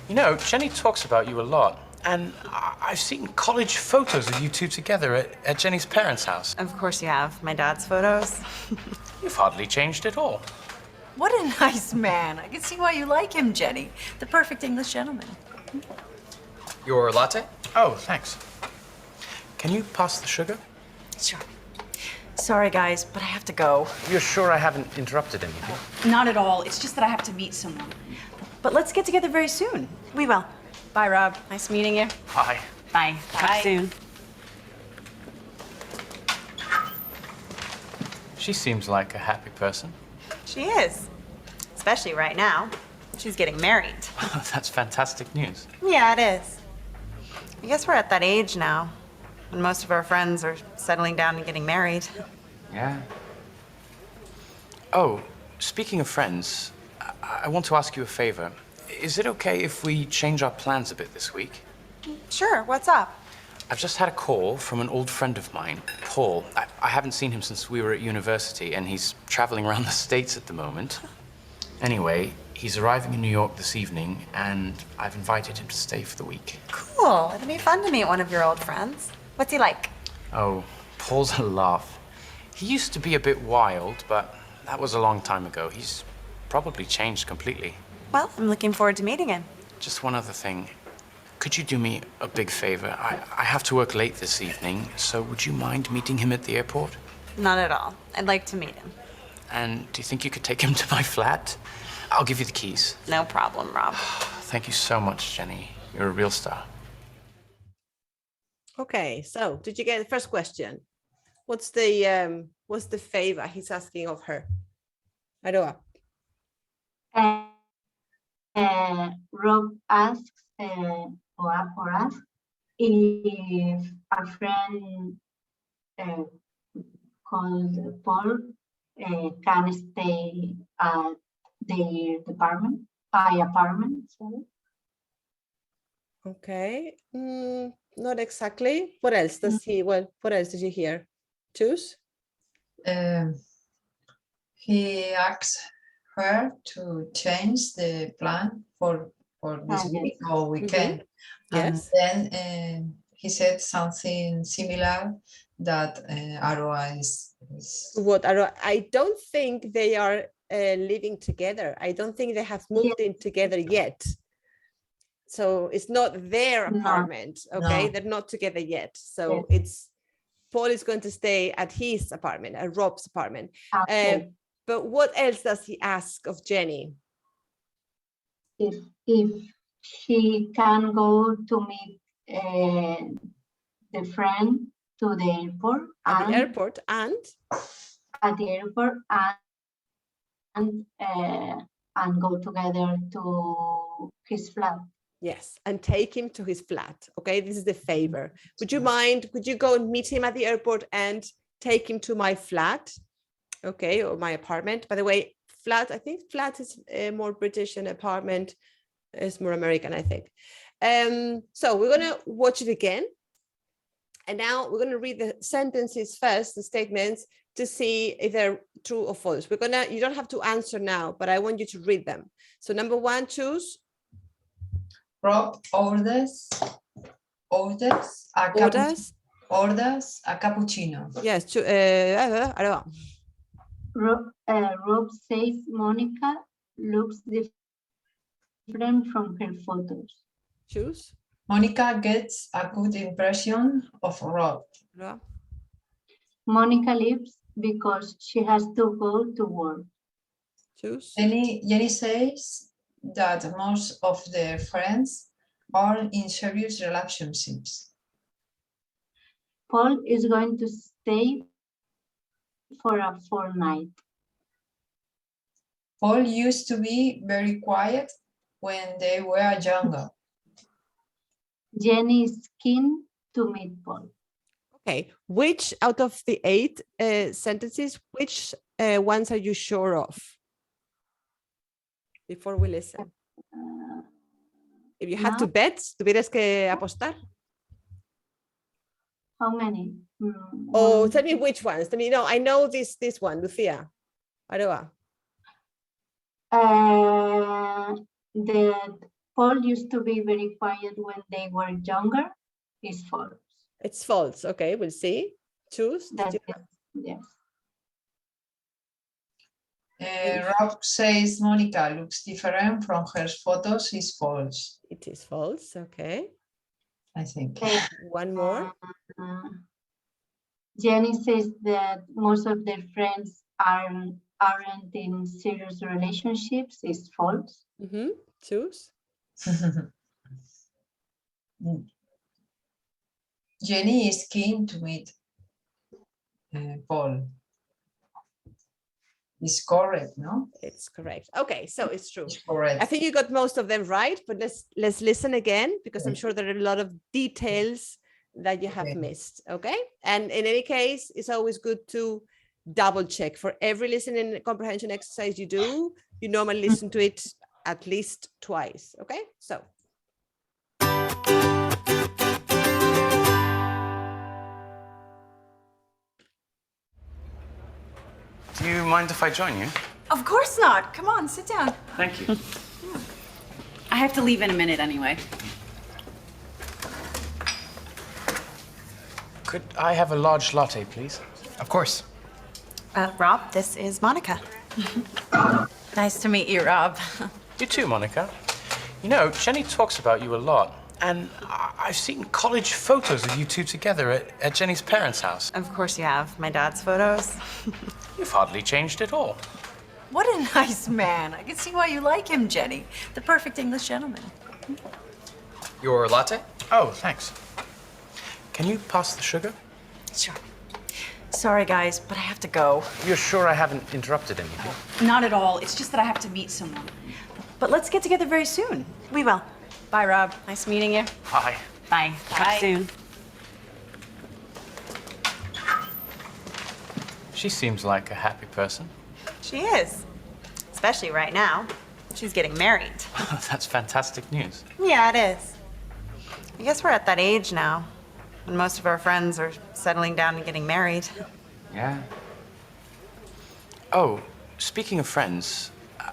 You know, Jenny talks about you a lot, and I've seen college photos of you two together at Jenny's parents' house. Of course you have. My dad's photos. You've hardly changed at all. What a nice man. I can see why you like him, Jenny. The perfect English gentleman. Your latte? Oh, thanks. Can you pass the sugar? Sure. Sorry, guys, but I have to go. You're sure I haven't interrupted anything? Not at all. It's just that I have to meet someone. But let's get together very soon. We will. Bye, Rob. Nice meeting you. Bye. Bye. Talk soon. She seems like a happy person. She is. Especially right now. She's getting married. That's fantastic news. Yeah, it is. I guess we're at that age now when most of our friends are settling down and getting married. Yeah. Oh, speaking of friends, I want to ask you a favor. Is it okay if we change our plans a bit this week? Sure, what's up? I've just had a call from an old friend of mine, Paul. I haven't seen him since we were at university, and he's traveling around the States at the moment. Anyway, he's arriving in New York this evening, and I've invited him to stay for the week. Cool. It'll be fun to meet one of your old friends. What's he like? Oh, Paul's a laugh. He used to be a bit wild, but that was a long time ago. He's probably changed completely. Well, I'm looking forward to meeting him. Just one other thing. Could you do me a big favor? I have to work late this evening, so would you mind meeting him at the airport? Not at all. I'd like to meet him. And do you think you could take him to my flat? I'll give you the keys. No problem, Rob. Thank you so much, Jenny. You're a real star. Okay, so did you get the first question? What's the favor he's asking of her? Aroa. Rob asks or asks if our friend called Paul can stay at their apartment. Sorry. Okay. Not exactly. What else does he? Well, what else did you hear? Choose. He asks her to change the plan for this week or weekend. And Yes. then he said something similar that Aroa is What I don't think they are living together. I don't think they have moved in together yet. So it's not their apartment. Okay, they're not together yet. So it's Paul is going to stay at his apartment, at Rob's apartment. But what else does he ask of Jenny? If she can go to meet the friend to the airport. At the airport and? At the airport and go together to his flat. Yes, and take him to his flat. Okay, this is the favor. Would you mind, could you go and meet him at the airport and take him to my flat? Okay, or my apartment. By the way, flat, I think flat is more British and apartment is more American, I think. So we're gonna watch it again. And now we're gonna read the sentences first, the statements, to see if they're true or false. You don't have to answer now, but I want you to read them. So number one, choose. Rob orders a cappuccino. Yes. Rob says Monica looks different from her photos. Choose. Monica gets a good impression of Rob. Monica leaves because she has to go to work. Choose. Jenny says that most of their friends are in serious relationships. Paul is going to stay for a fortnight. Paul used to be very quiet when they were younger. Jenny is keen to meet Paul. Okay, which out of the 8 sentences, which ones are you sure of? Before we listen. If you had to bet, tuvieras que apostar. How many? Oh, tell me which ones. Tell me, no, I know this one, Lucia. Aroa. That Paul used to be very quiet when they were younger is false. It's false. Okay, we'll see. Choose. Yes. Rob says Monica looks different from her photos is false. It is false. Okay. I think. One more. Jenny says that most of their friends aren't in serious relationships is false. Choose. Jenny is keen to meet Paul. It's correct, no? It's correct. Okay, so it's true. It's correct. I think you got most of them right, but let's listen again because I'm sure there are a lot of details that you have missed. Okay, and in any case, it's always good to double check for every listening comprehension exercise you do. You normally listen to it at least twice. Okay, so. Do you mind if I join you? Of course not. Come on, sit down. Thank you. I have to leave in a minute anyway. Could I have a large latte, please? Of course. Rob, this is Monica. Nice to meet you, Rob. You too, Monica. You know, Jenny talks about you a lot, and I've seen college photos of you two together at Jenny's parents' house. Of course you have. My dad's photos. You've hardly changed at all. What a nice man. I can see why you like him, Jenny. The perfect English gentleman. Your latte? Oh, thanks. Can you pass the sugar? Sure. Sorry, guys, but I have to go. You're sure I haven't interrupted anything? Not at all. It's just that I have to meet someone. But let's get together very soon. We will. Bye, Rob. Nice meeting you. Hi. Bye. Talk Bye. soon. She seems like a happy person. She is. Especially right now. She's getting married. That's fantastic news. Yeah, it is. I guess we're at that age now when most of our friends are settling down and getting married. Yeah. Oh, speaking of friends,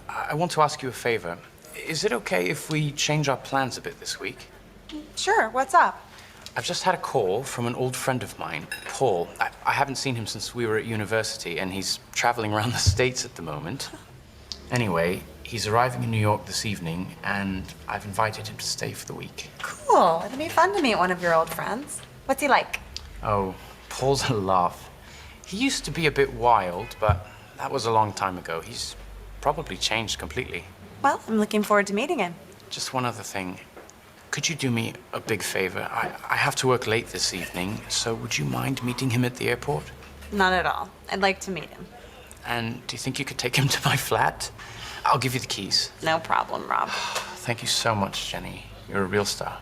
I want to ask you a favor. Is it okay if we change our plans a bit this week? Sure, what's up? I've just had a call from an old friend of mine, Paul. I haven't seen him since we were at university, and he's traveling around the States at the moment. Anyway, he's arriving in New York this evening, and I've invited him to stay for the week. Cool. It'll be fun to meet one of your old friends. What's he like? Oh, Paul's a laugh. He used to be a bit wild, but that was a long time ago. He's probably changed completely. Well, I'm looking forward to meeting him. Just one other thing. Could you do me a big favor? I have to work late this evening, so would you mind meeting him at the airport? Not at all. I'd like to meet him. And do you think you could take him to my flat? I'll give you the keys. No problem, Rob. Thank you so much, Jenny. You're a real star.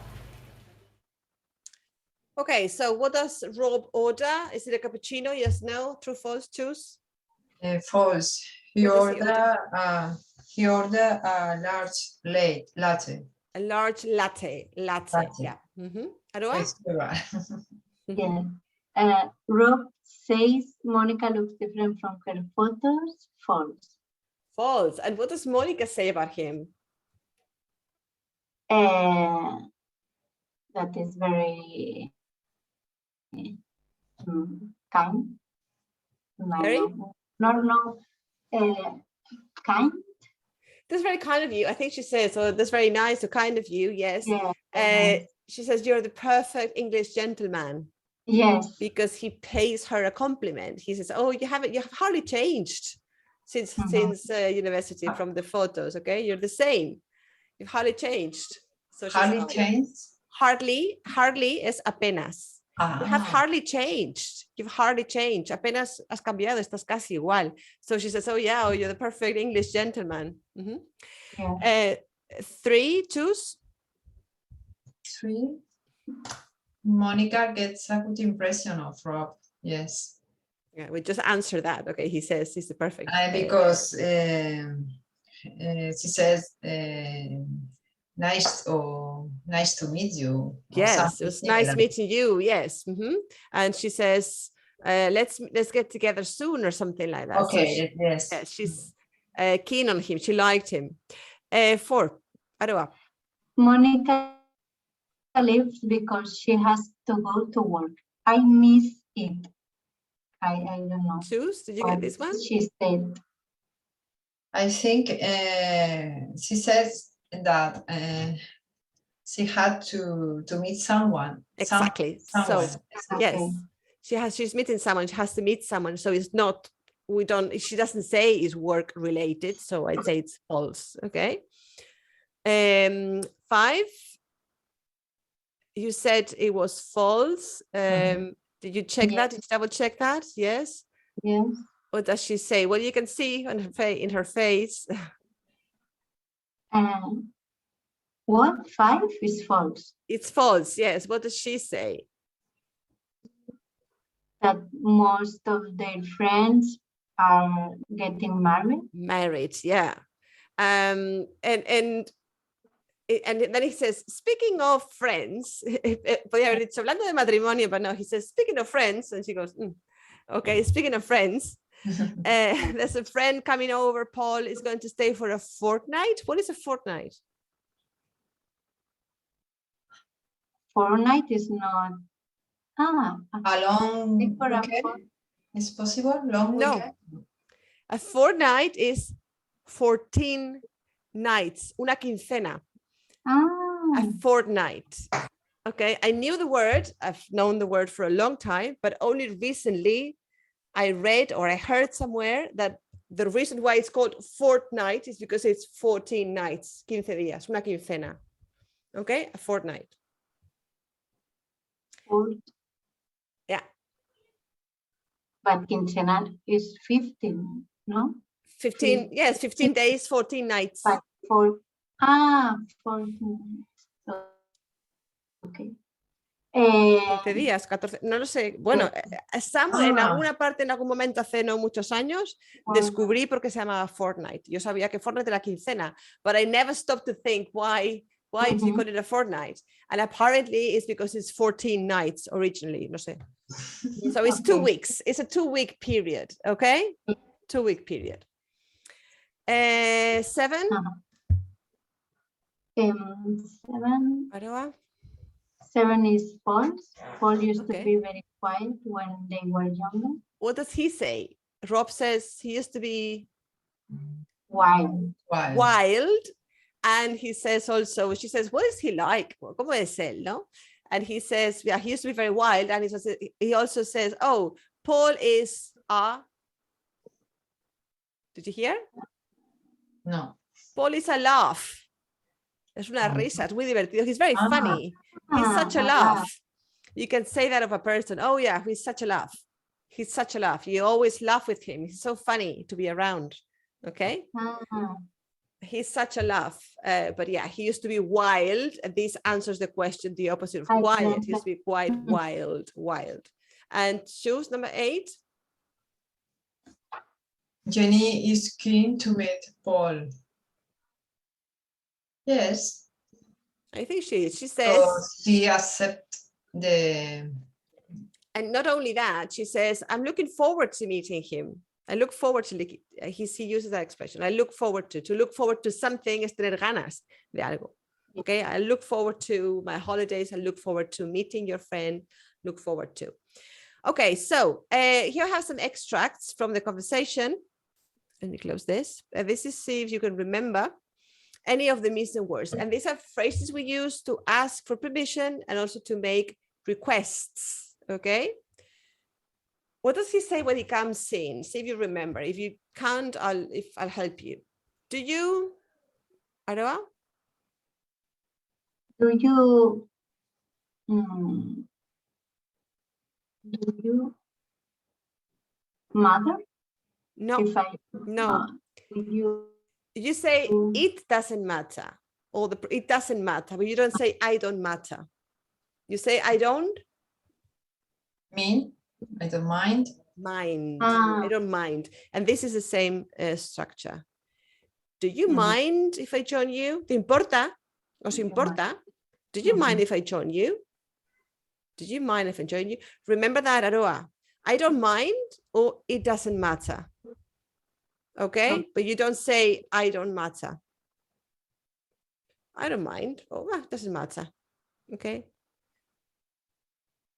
Okay, so what does Rob order? Is it a cappuccino? Yes, no, true, false, choose? False. He What does he ordered a large latte. A large latte. Latte. Yeah. Aroa? It's right. Yeah. Rob says Monica looks different from her photos. False. False. And what does Monica say about him? That is very kind. Very? Kind. That's very kind of you. I think she says, oh, that's very nice or kind of you. Yes. Yeah. She says, you're the perfect English gentleman. Yes. Because he pays her a compliment. He says, oh, you have hardly changed since university from the photos. Okay. You're the same. You've hardly changed. So Hardly changed? Hardly is apenas. You have hardly changed. You've hardly changed. Apenas has cambiado. Estás casi igual. So she says, oh yeah, oh, you're the perfect English gentleman. Yeah. 3, choose. 3. Monica gets a good impression of Rob. Yes. Yeah, we just answer that. Okay, he says he's the perfect. Because she says, nice to meet you. Yes, it was nice meeting you. Yes. And she says, let's get together soon or something like that. Okay, So yes. Yeah, she's keen on him. She liked him. 4, Aroa. Monica leaves because she has to go to work. I miss it. I don't know. Choose. Did you get this one? She said. I think she says that she had to meet someone. Exactly. Someone. So yes, she's meeting someone. She has to meet someone. So it's not. She doesn't say it's work related. So I'd say it's false. Okay. 5. You said it was false. Did you check that? Did you double check that? Yes. Yes. What does she say? Well, you can see on her in her face. What? 5 is false. It's false. Yes. What does she say? That most of their friends are getting married. Married. Yeah. And then he says, speaking of friends, podría haber dicho hablando de matrimonio, but no, he says, speaking of friends, and she goes, okay, speaking of friends, there's a friend coming over. Paul is going to stay for a fortnight. What is a fortnight? Fortnight is not. A long weekend? Is possible? Long weekend? No. A fortnight is 14 nights, una quincena. A fortnight. Okay, I knew the word. I've known the word for a long time, but only recently I read or I heard somewhere that the reason why it's called fortnight is because it's 14 nights, 15 días, una quincena. Okay, a fortnight. Yeah. But quincena is 15, no? 15, yes, 15 days, 14 nights. But 14. Okay. 15 días, 14, no lo sé. Bueno, en alguna parte, en algún momento, hace no muchos años, descubrí por qué se llamaba fortnight. Yo sabía que fortnight era quincena, but I never stopped to think why do you call it a fortnight? And apparently it's because it's 14 nights originally, no sé. So it's 2 weeks. It's a 2-week period, okay? 2-week period. 7. 7. Aroa? 7 is Paul. Paul used to be very quiet when they were younger. What does he say? Rob says he used to be wild. And he says also, she says, what is he like? ¿Cómo es él, no? And he says, yeah, he used to be very wild. And he also says, oh, Paul is did you hear? No. Paul is a laugh. Es una risa, es muy divertido. He's very funny. He's such a laugh. You can say that of a person. Oh yeah, he's such a laugh. He's such a laugh. You always laugh with him. He's so funny to be around. Okay. He's such a laugh. But yeah, he used to be wild. And this answers the question, the opposite of quiet. He used to be quite wild. And choose number 8. Jenny is keen to meet Paul. Yes. I think she is. She says she accepts the. And not only that, she says, I'm looking forward to meeting him. I look forward to, he uses that expression. I look forward to something es tener ganas de algo. Okay, I look forward to my holidays. I look forward to meeting your friend. Look forward to. Okay, so here I have some extracts from the conversation. Let me close this. This is see if you can remember any of the missing words. And these are phrases we use to ask for permission and also to make requests. Okay. What does he say when he comes in? See if you remember. If you can't, I'll help you. Do you, Aroa? Do you mother? No, no. You say it doesn't matter, or it doesn't matter, but you don't say I don't matter. You say I don't mean. I don't mind. I don't mind. And this is the same structure. Do you mind if I join you? ¿Te importa? ¿Os importa? Do you mind if I join you? Do you mind if I join you? Remember that, Aroa. I don't mind or it doesn't matter. Okay? But you don't say I don't matter. I don't mind. Oh, it doesn't matter. Okay?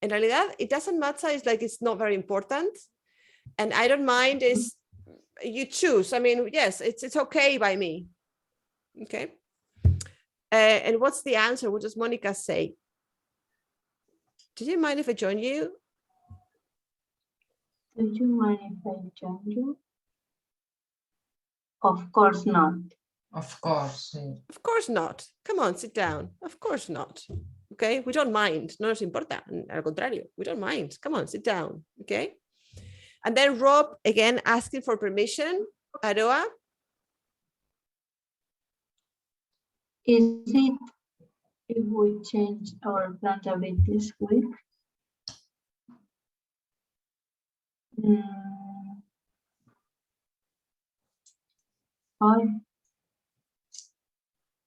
In realidad, it doesn't matter. It's like it's not very important. And I don't mind is you choose. I mean, yes, it's okay by me. Okay. And what's the answer? What does Monica say? Do you mind if I join you? Do you mind if I join you? Of course not. Of course. Of course not. Come on, sit down. Of course not. Okay, we don't mind. No nos importa. Al contrario, we don't mind. Come on, sit down. Okay. And then Rob, again, asking for permission. Aroa? Is it if we change our plan a bit this week?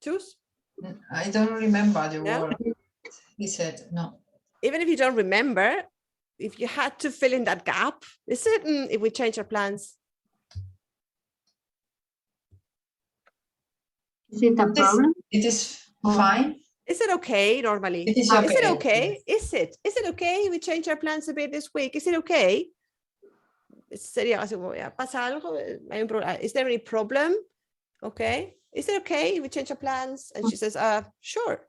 Choose. I don't remember the word. He said no. Even if you don't remember, if you had to fill in that gap, is it if we change our plans? Is it a problem? It is fine. Is it okay normally? It is okay. Is it okay? Yes. Is it okay if we change our plans a bit this week? Is it okay? Sería así como, ¿pasa algo? ¿Hay un problema? Is there any problem? Okay. Is it okay if we change our plans? And she says, sure,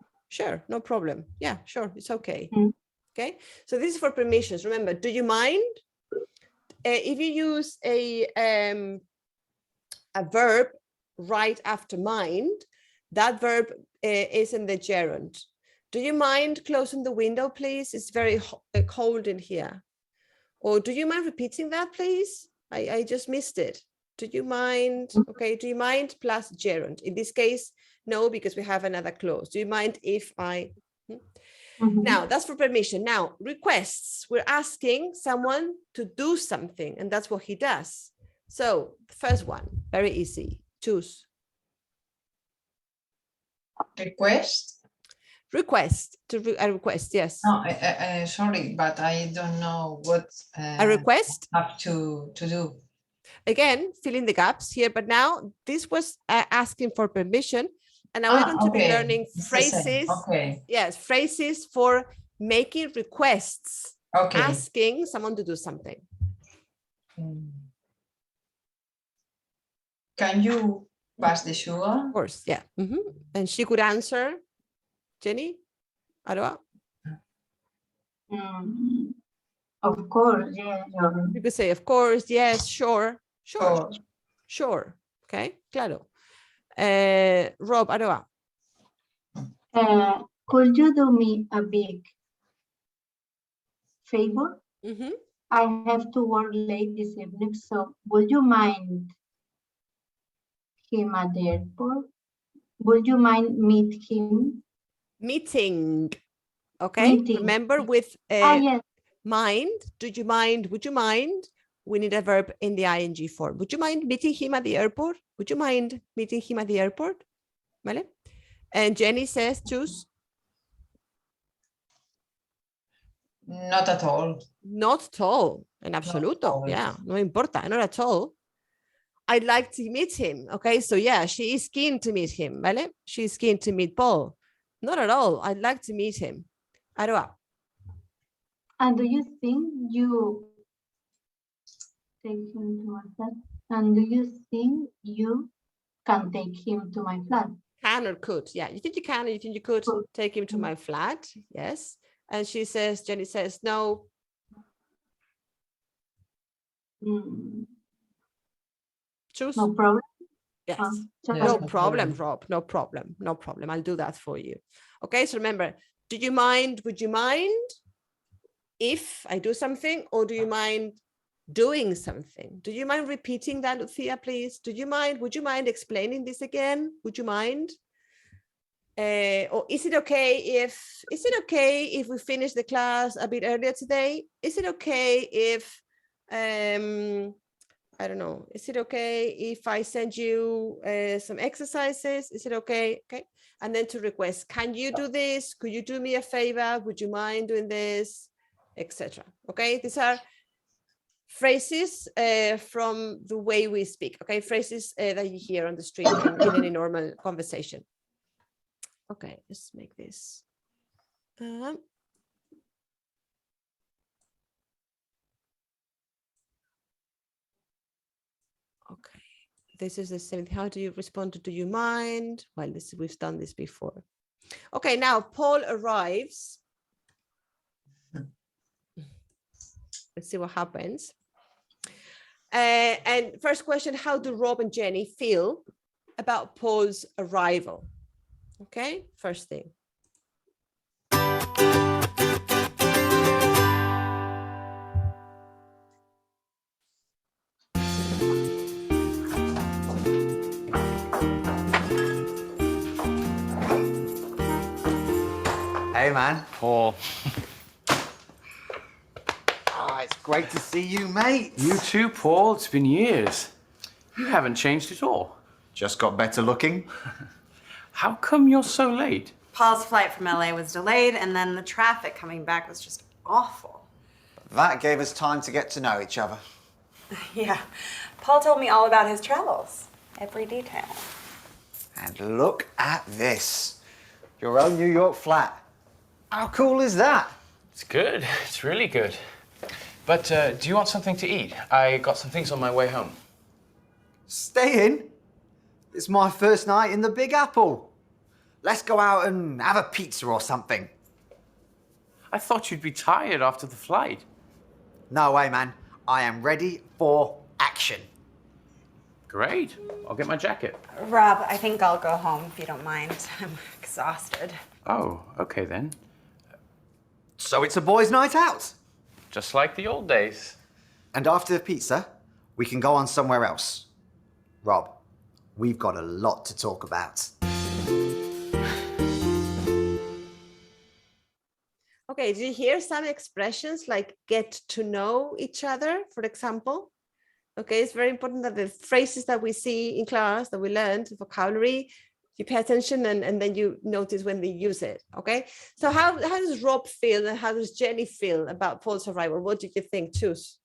no problem. Yeah, sure, it's okay. Okay. So this is for permissions. Remember, do you mind? If you use a verb right after mind, that verb is in the gerund. Do you mind closing the window, please? It's very cold in here. Or do you mind repeating that, please? I just missed it. Do you mind? Okay, do you mind plus gerund? In this case, no, because we have another clause. Do you mind if I... Now, that's for permission. Now, requests. We're asking someone to do something, and that's what he does. So, the first one, very easy. Choose. Request? Request. A request, yes. No, sorry, but I don't know what A request? I have to do. Again, fill in the gaps here, but now this was asking for permission. And now we're going to be learning phrases. Okay. Yes, phrases for making requests, asking someone to do something. Can you pass the sugar? Of course, yeah. And she could answer, Jenny, Aroa? Of course, yeah. You could say, of course, yes, sure, sure. Okay, claro. Rob, Aroa. Could you do me a big favor? I have to work late this evening, so would you mind him at the airport? Would you mind meet him? Meeting. Okay, remember with yes. Mind, do you mind, would you mind? We need a verb in the ing form. Would you mind meeting him at the airport? Would you mind meeting him at the airport? Vale? And Jenny says, choose. Not at all. Not at all. En absoluto. Yeah, no importa, not at all. I'd like to meet him. Okay, so yeah, she is keen to meet him. Vale? She's keen to meet Paul. Not at all. I'd like to meet him. Aroa. And do you think you take him to my flat? And do you think you can take him to my flat? Can or could? Yeah, you think you can or you think you could take him to my flat? Yes. And she says, Jenny says, no. Choose. No problem. Yes. No problem, Rob. No problem. No problem. I'll do that for you. Okay, so remember, do you mind, would you mind if I do something, or do you mind doing something? Do you mind repeating that, Lucia, please? Do you mind, would you mind explaining this again? Would you mind? Or is it okay if we finish the class a bit earlier today? Is it okay if, I don't know, is it okay if I send you some exercises? Is it okay? Okay. And then to request, can you do this? Could you do me a favor? Would you mind doing this? Etc. Okay, these are phrases from the way we speak. Okay, phrases that you hear on the street in any normal conversation. Okay, let's make this. Okay, this is the same. How do you respond to do you mind? Well, we've done this before. Okay, now Paul arrives. Let's see what happens. And first question, how do Rob and Jenny feel about Paul's arrival? Okay, first thing. Hey, man. Paul. It's great to see you, mate. You too, Paul. It's been years. You haven't changed at all. Just got better looking. How come you're so late? Paul's flight from LA was delayed, and then the traffic coming back was just awful. That gave us time to get to know each other. Yeah. Paul told me all about his travels, every detail. And look at this. Your own New York flat. How cool is that? It's good. It's really good. But do you want something to eat? I got some things on my way home. Stay in. It's my first night in the Big Apple. Let's go out and have a pizza or something. I thought you'd be tired after the flight. No way, man. I am ready for action. Great. I'll get my jacket. Rob, I think I'll go home if you don't mind. I'm exhausted. Oh, okay then. So it's a boys' night out? just like the old days. And after the pizza, we can go on somewhere else. Rob, we've got a lot to talk about. Okay, did you hear some expressions like get to know each other, for example? Okay, it's very important that the phrases that we see in class, that we learned, vocabulary, you pay attention and then you notice when they use it, okay? So how does Rob feel and how does Jenny feel about Paul's arrival? What do you think? Choose.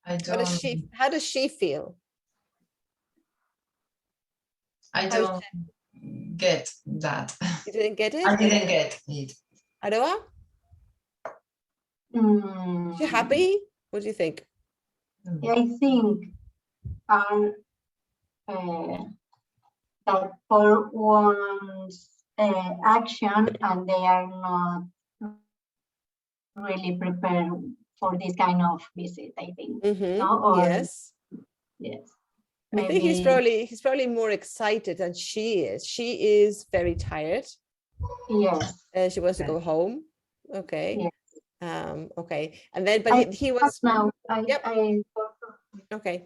I How does she feel? I don't get that. You didn't get it? I didn't get it. Aroa? You happy? What do you think? I think that Paul wants action and they are not really prepared for this kind of visit, I think. No? Yes. Yes. I think he's probably more excited than she is. She is very tired. Yes. She wants to go home. Okay. Yes. Okay. And then, but he was now. Yep. Okay.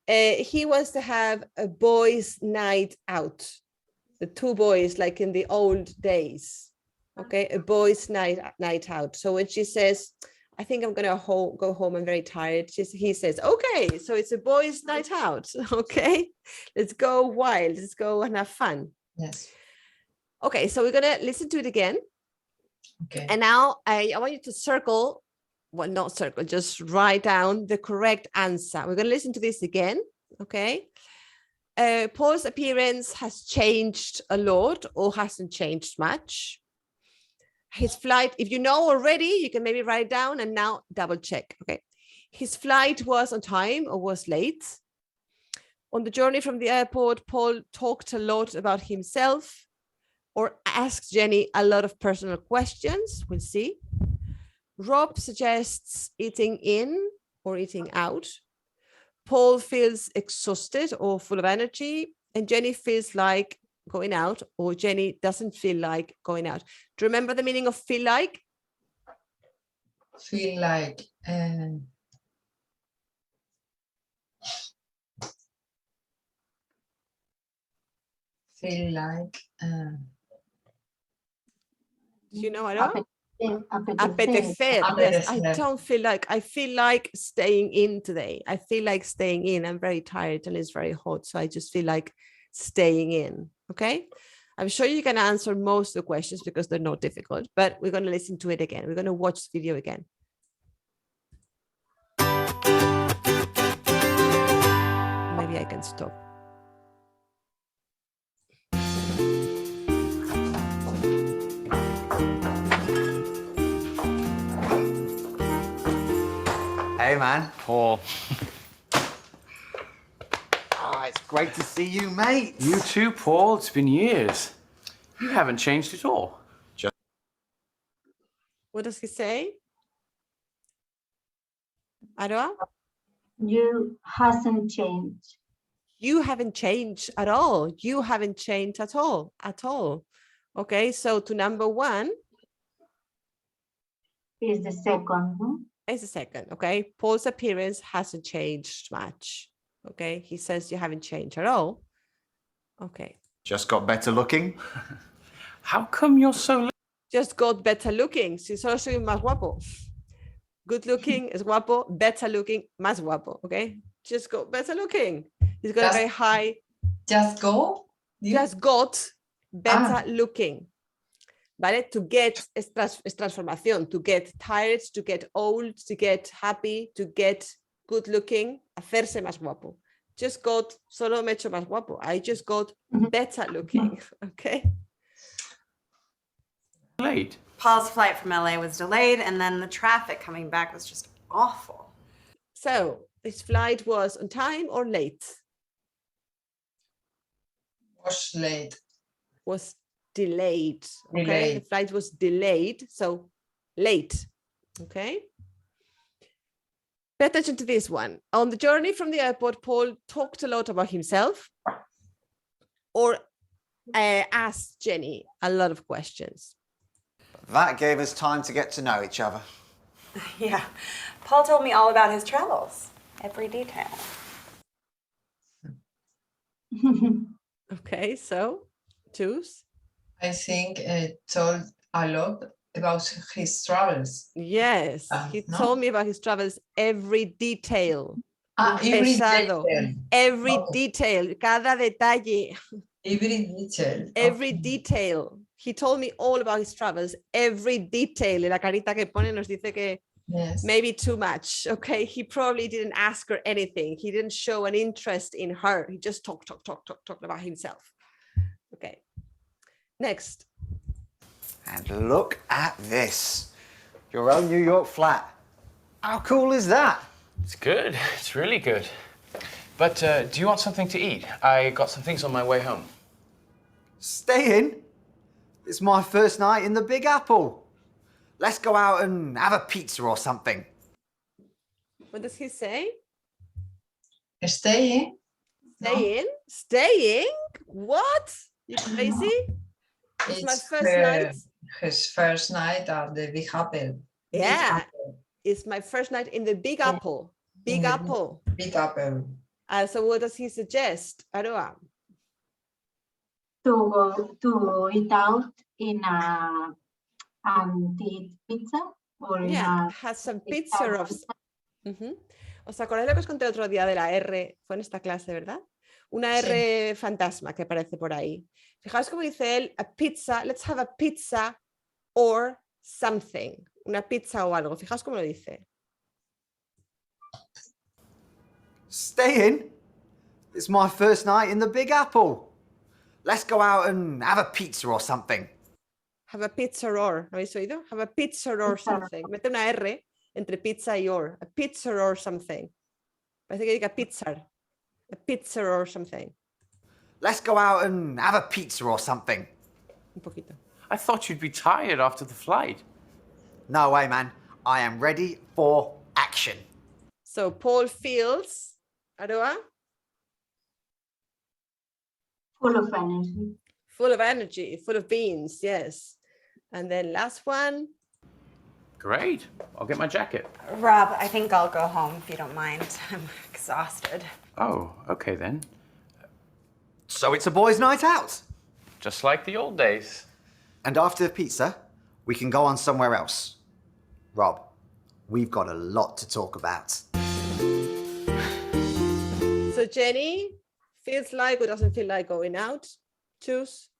He wants to have a boys' night out. The two boys, like in the old days. Okay, a boys' night out. So when she says, I think I'm gonna go home, I'm very tired, he says, okay, so it's a boys' night out. Okay, let's go wild, let's go and have fun. Yes. Okay, so we're gonna listen to it again. Okay. And now I want you to circle, well, not circle, just write down the correct answer. We're gonna listen to this again. Okay. Paul's appearance has changed a lot or hasn't changed much. His flight, if you know already, you can maybe write it down and now double check. Okay. His flight was on time or was late. On the journey from the airport, Paul talked a lot about himself or asked Jenny a lot of personal questions. We'll see. Rob suggests eating in or eating out. Paul feels exhausted or full of energy, and Jenny feels like going out, or Jenny doesn't feel like going out. Do you remember the meaning of feel like? Feel like you know what? Apetecer. Yes, I don't feel like, I feel like staying in today. I feel like staying in. I'm very tired and it's very hot. So I just feel like staying in. Okay. I'm sure you can answer most of the questions because they're not difficult, but we're going to listen to it again. We're going to watch the video again. Maybe I can stop. Hey, man. Paul. Oh, it's great to see you, mate. You too, Paul. It's been years. You haven't changed at all. What does he say? Aroa? You hasn't changed. You haven't changed at all. You haven't changed at all. Okay, so to number one. Is the second. Is the second, okay? Paul's appearance hasn't changed much. Okay, he says you haven't changed at all. Okay. Just got better looking. How come you're so... Just got better looking. Si solo soy más guapo. Good looking es guapo. Better looking, más guapo. Okay. Just got better looking. He's got a very high. Just go. Just got better looking. ¿Vale? To get es transformación. To get tired, to get old, to get happy, to get good looking, hacerse más guapo. Just got, solo me he hecho más guapo. I just got better looking. Okay. Late. Paul's flight from LA was delayed, and then the traffic coming back was just awful. So his flight was on time or late? Was late. Was delayed. Okay. Delayed. The flight was delayed. So late. Okay. Pay attention to this one. On the journey from the airport, Paul talked a lot about himself or asked Jenny a lot of questions. That gave us time to get to know each other. Yeah. Paul told me all about his travels. Every detail. Okay, so choose. I think it told a lot about his travels. Yes, he No? told me about his travels, every detail. Every Pesado. detail. Every Okay. detail, cada detalle. Every detail. Every Okay. detail. He told me all about his travels, every detail. Y la carita que pone nos dice que Yes. maybe too much. Okay, he probably didn't ask her anything. He didn't show an interest in her. He just talked about himself. Okay, next. And look at this. Your own New York flat. How cool is that? It's good. It's really good. But do you want something to eat? I got some things on my way home. Staying? It's my first night in the Big Apple. Let's go out and have a pizza or something. What does he say? Staying? Staying? Staying? What? You crazy? It's my first night. His first night at the Big Apple. Yeah, Big Apple. it's my first night in the Big Apple. Big In the Apple. Big Apple. So what does he suggest, Aroa? To go to eat out in a and eat pizza or in Yeah, a has some pizza of... ¿Os acordáis lo que os conté otro día de la R? Fue en esta clase, ¿verdad? Una Sí. R fantasma que aparece por ahí. Fijaos cómo dice él, a pizza, let's have a pizza or something. Una pizza o algo. Fijaos cómo lo dice. Staying? It's my first night in the Big Apple. Let's go out and have a pizza or something. Have a pizza or, ¿lo habéis oído? Have a pizza or something. Mete una R entre pizza y or. A pizza or something. Parece que diga pizza. A pizza or something. Let's go out and have a pizza or something. Un poquito. I thought you'd be tired after the flight. No way, man. I am ready for action. So Paul feels, Aroa? full of energy. Full of energy, full of beans, yes. And then last one. Great. I'll get my jacket. Rob, I think I'll go home if you don't mind. I'm exhausted. Oh, okay then. So it's a boys' night out. Just like the old days. And after the pizza, we can go on somewhere else. Rob, we've got a lot to talk about. So Jenny feels like or doesn't feel like going out? Choose.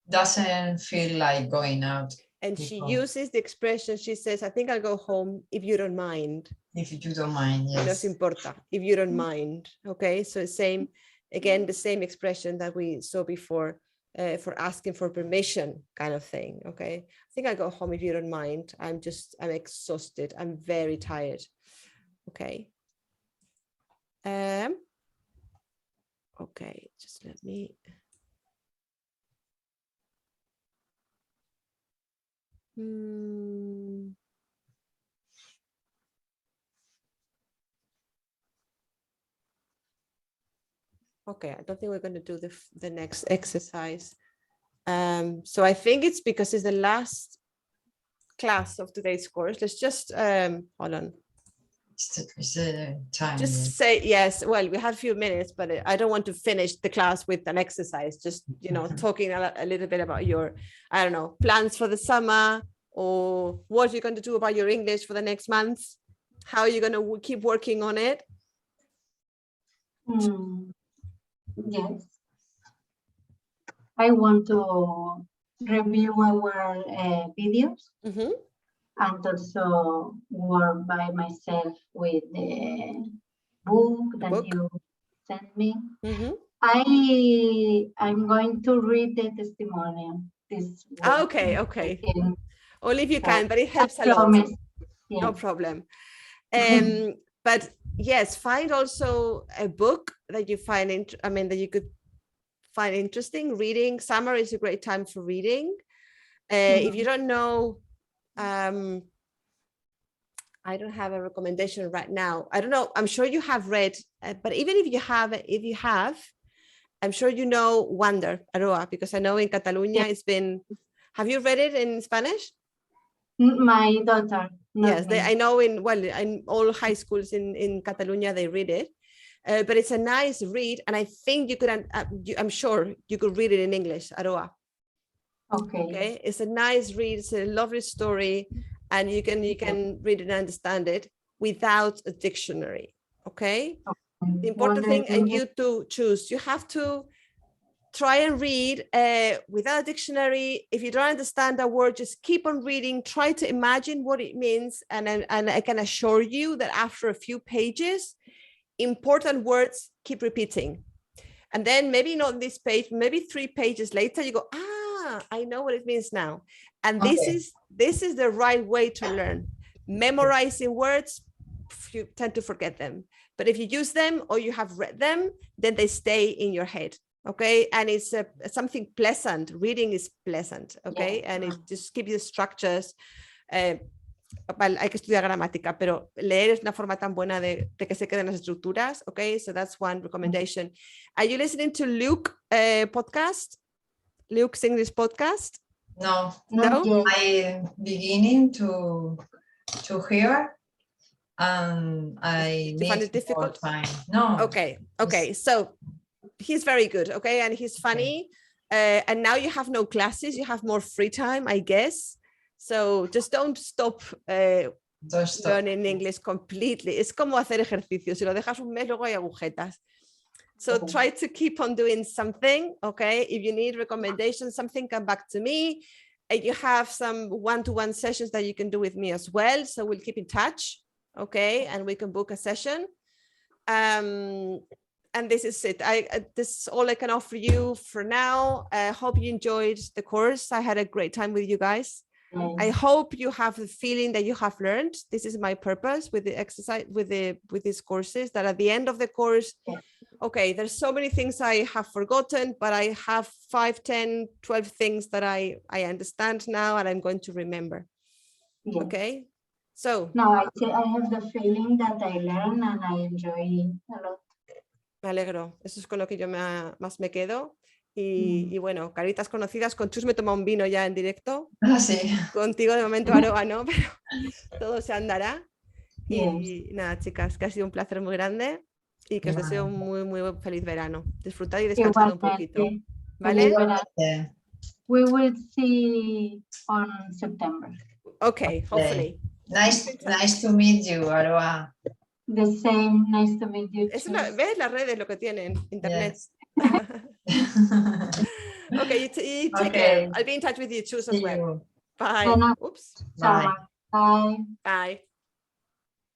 Doesn't feel like going out. And she uses the expression, she says, I think I'll go home if you don't mind. If you don't mind, No yes. nos importa, if you don't mind. Okay, so same, again, the same expression that we saw before for asking for permission kind of thing. Okay, I think I'll go home if you don't mind. I'm exhausted. I'm very tired. Okay. Okay, just let me. Okay, I don't think we're going to do the next exercise. So I think it's because it's the last class of today's course. Let's just hold on. It's the time. Just say yes. Well, we have a few minutes, but I don't want to finish the class with an exercise. Just, you know, talking a little bit about your, I don't know, plans for the summer, or what you're going to do about your English for the next month. How are you going to keep working on it? Yes. I want to review our videos and also work by myself with the book that you sent me. I'm going to read the testimonial. This okay. Only if you can, but it helps a lot. Yes. No problem. But yes, find also a book that you find that you could find interesting. Reading summer is a great time for reading. If you don't know, I don't have a recommendation right now. I don't know. I'm sure you have read, but even if you have, I'm sure you know Wonder, Aroa, because I know in Catalonia it's been, have you read it in Spanish? My daughter. Yes, I know in all high schools in Catalonia, they read it. But it's a nice read, and I think you could, I'm sure you could read it in English, Aroa. Okay, it's a nice read, it's a lovely story, and you can read it and understand it without a dictionary. Okay, the important thing, and you to choose, you have to try and read without a dictionary. If you don't understand a word, just keep on reading, try to imagine what it means, and I can assure you that after a few pages, important words keep repeating. And then maybe not this page, maybe 3 pages later, you go, I know what it means now. And this is the right way to learn. Memorizing words, you tend to forget them. But if you use them or you have read them, then they stay in your head. Okay. And it's something pleasant. Reading is pleasant. Okay. And it just gives you structures. Hay que estudiar gramática, pero leer es una forma tan buena de que se queden las estructuras. Okay, so that's one recommendation. Are you listening to Luke podcast? Luke's English podcast? No. No? I'm beginning to hear, and I find need it difficult? more time. No. Okay. So he's very good. Okay, and he's funny. And now you have no classes. You have more free time, I guess. So just don't stop learning English completely. Es como hacer ejercicio. Si lo dejas un mes, luego hay agujetas. So try to keep on doing something, okay? If you need recommendations, something, come back to me. You have some one-to-one sessions that you can do with me as well. So we'll keep in touch, okay? And we can book a session. And this is it. This is all I can offer you for now. I hope you enjoyed the course. I had a great time with you guys. I hope you have the feeling that you have learned. This is my purpose with the exercise, with these courses, that at the end of the course, okay, there's so many things I have forgotten, but I have 5, 10, 12 things that I understand now and I'm going to remember. Yes. Okay, so. No, I have the feeling that I learn and I enjoy a lot. Me alegro, eso es con lo que yo más me quedo. Y bueno, caritas conocidas, con Chus me toma un vino ya en directo. Sí. Contigo de momento Aroa no, pero todo se andará. Y nada, chicas, que ha sido un placer muy grande y que os deseo un muy, muy feliz verano. Disfrutad y descansad un poquito. ¿Vale? We will see on September. Okay, hopefully. Nice to meet you, Aroa. The same, nice to meet you. ¿Ves las redes lo que tienen? Internet. Yes. Okay, you take care. I'll be in touch with you, Chus, as well. Bye. Oops. Bye. Bye. Bye.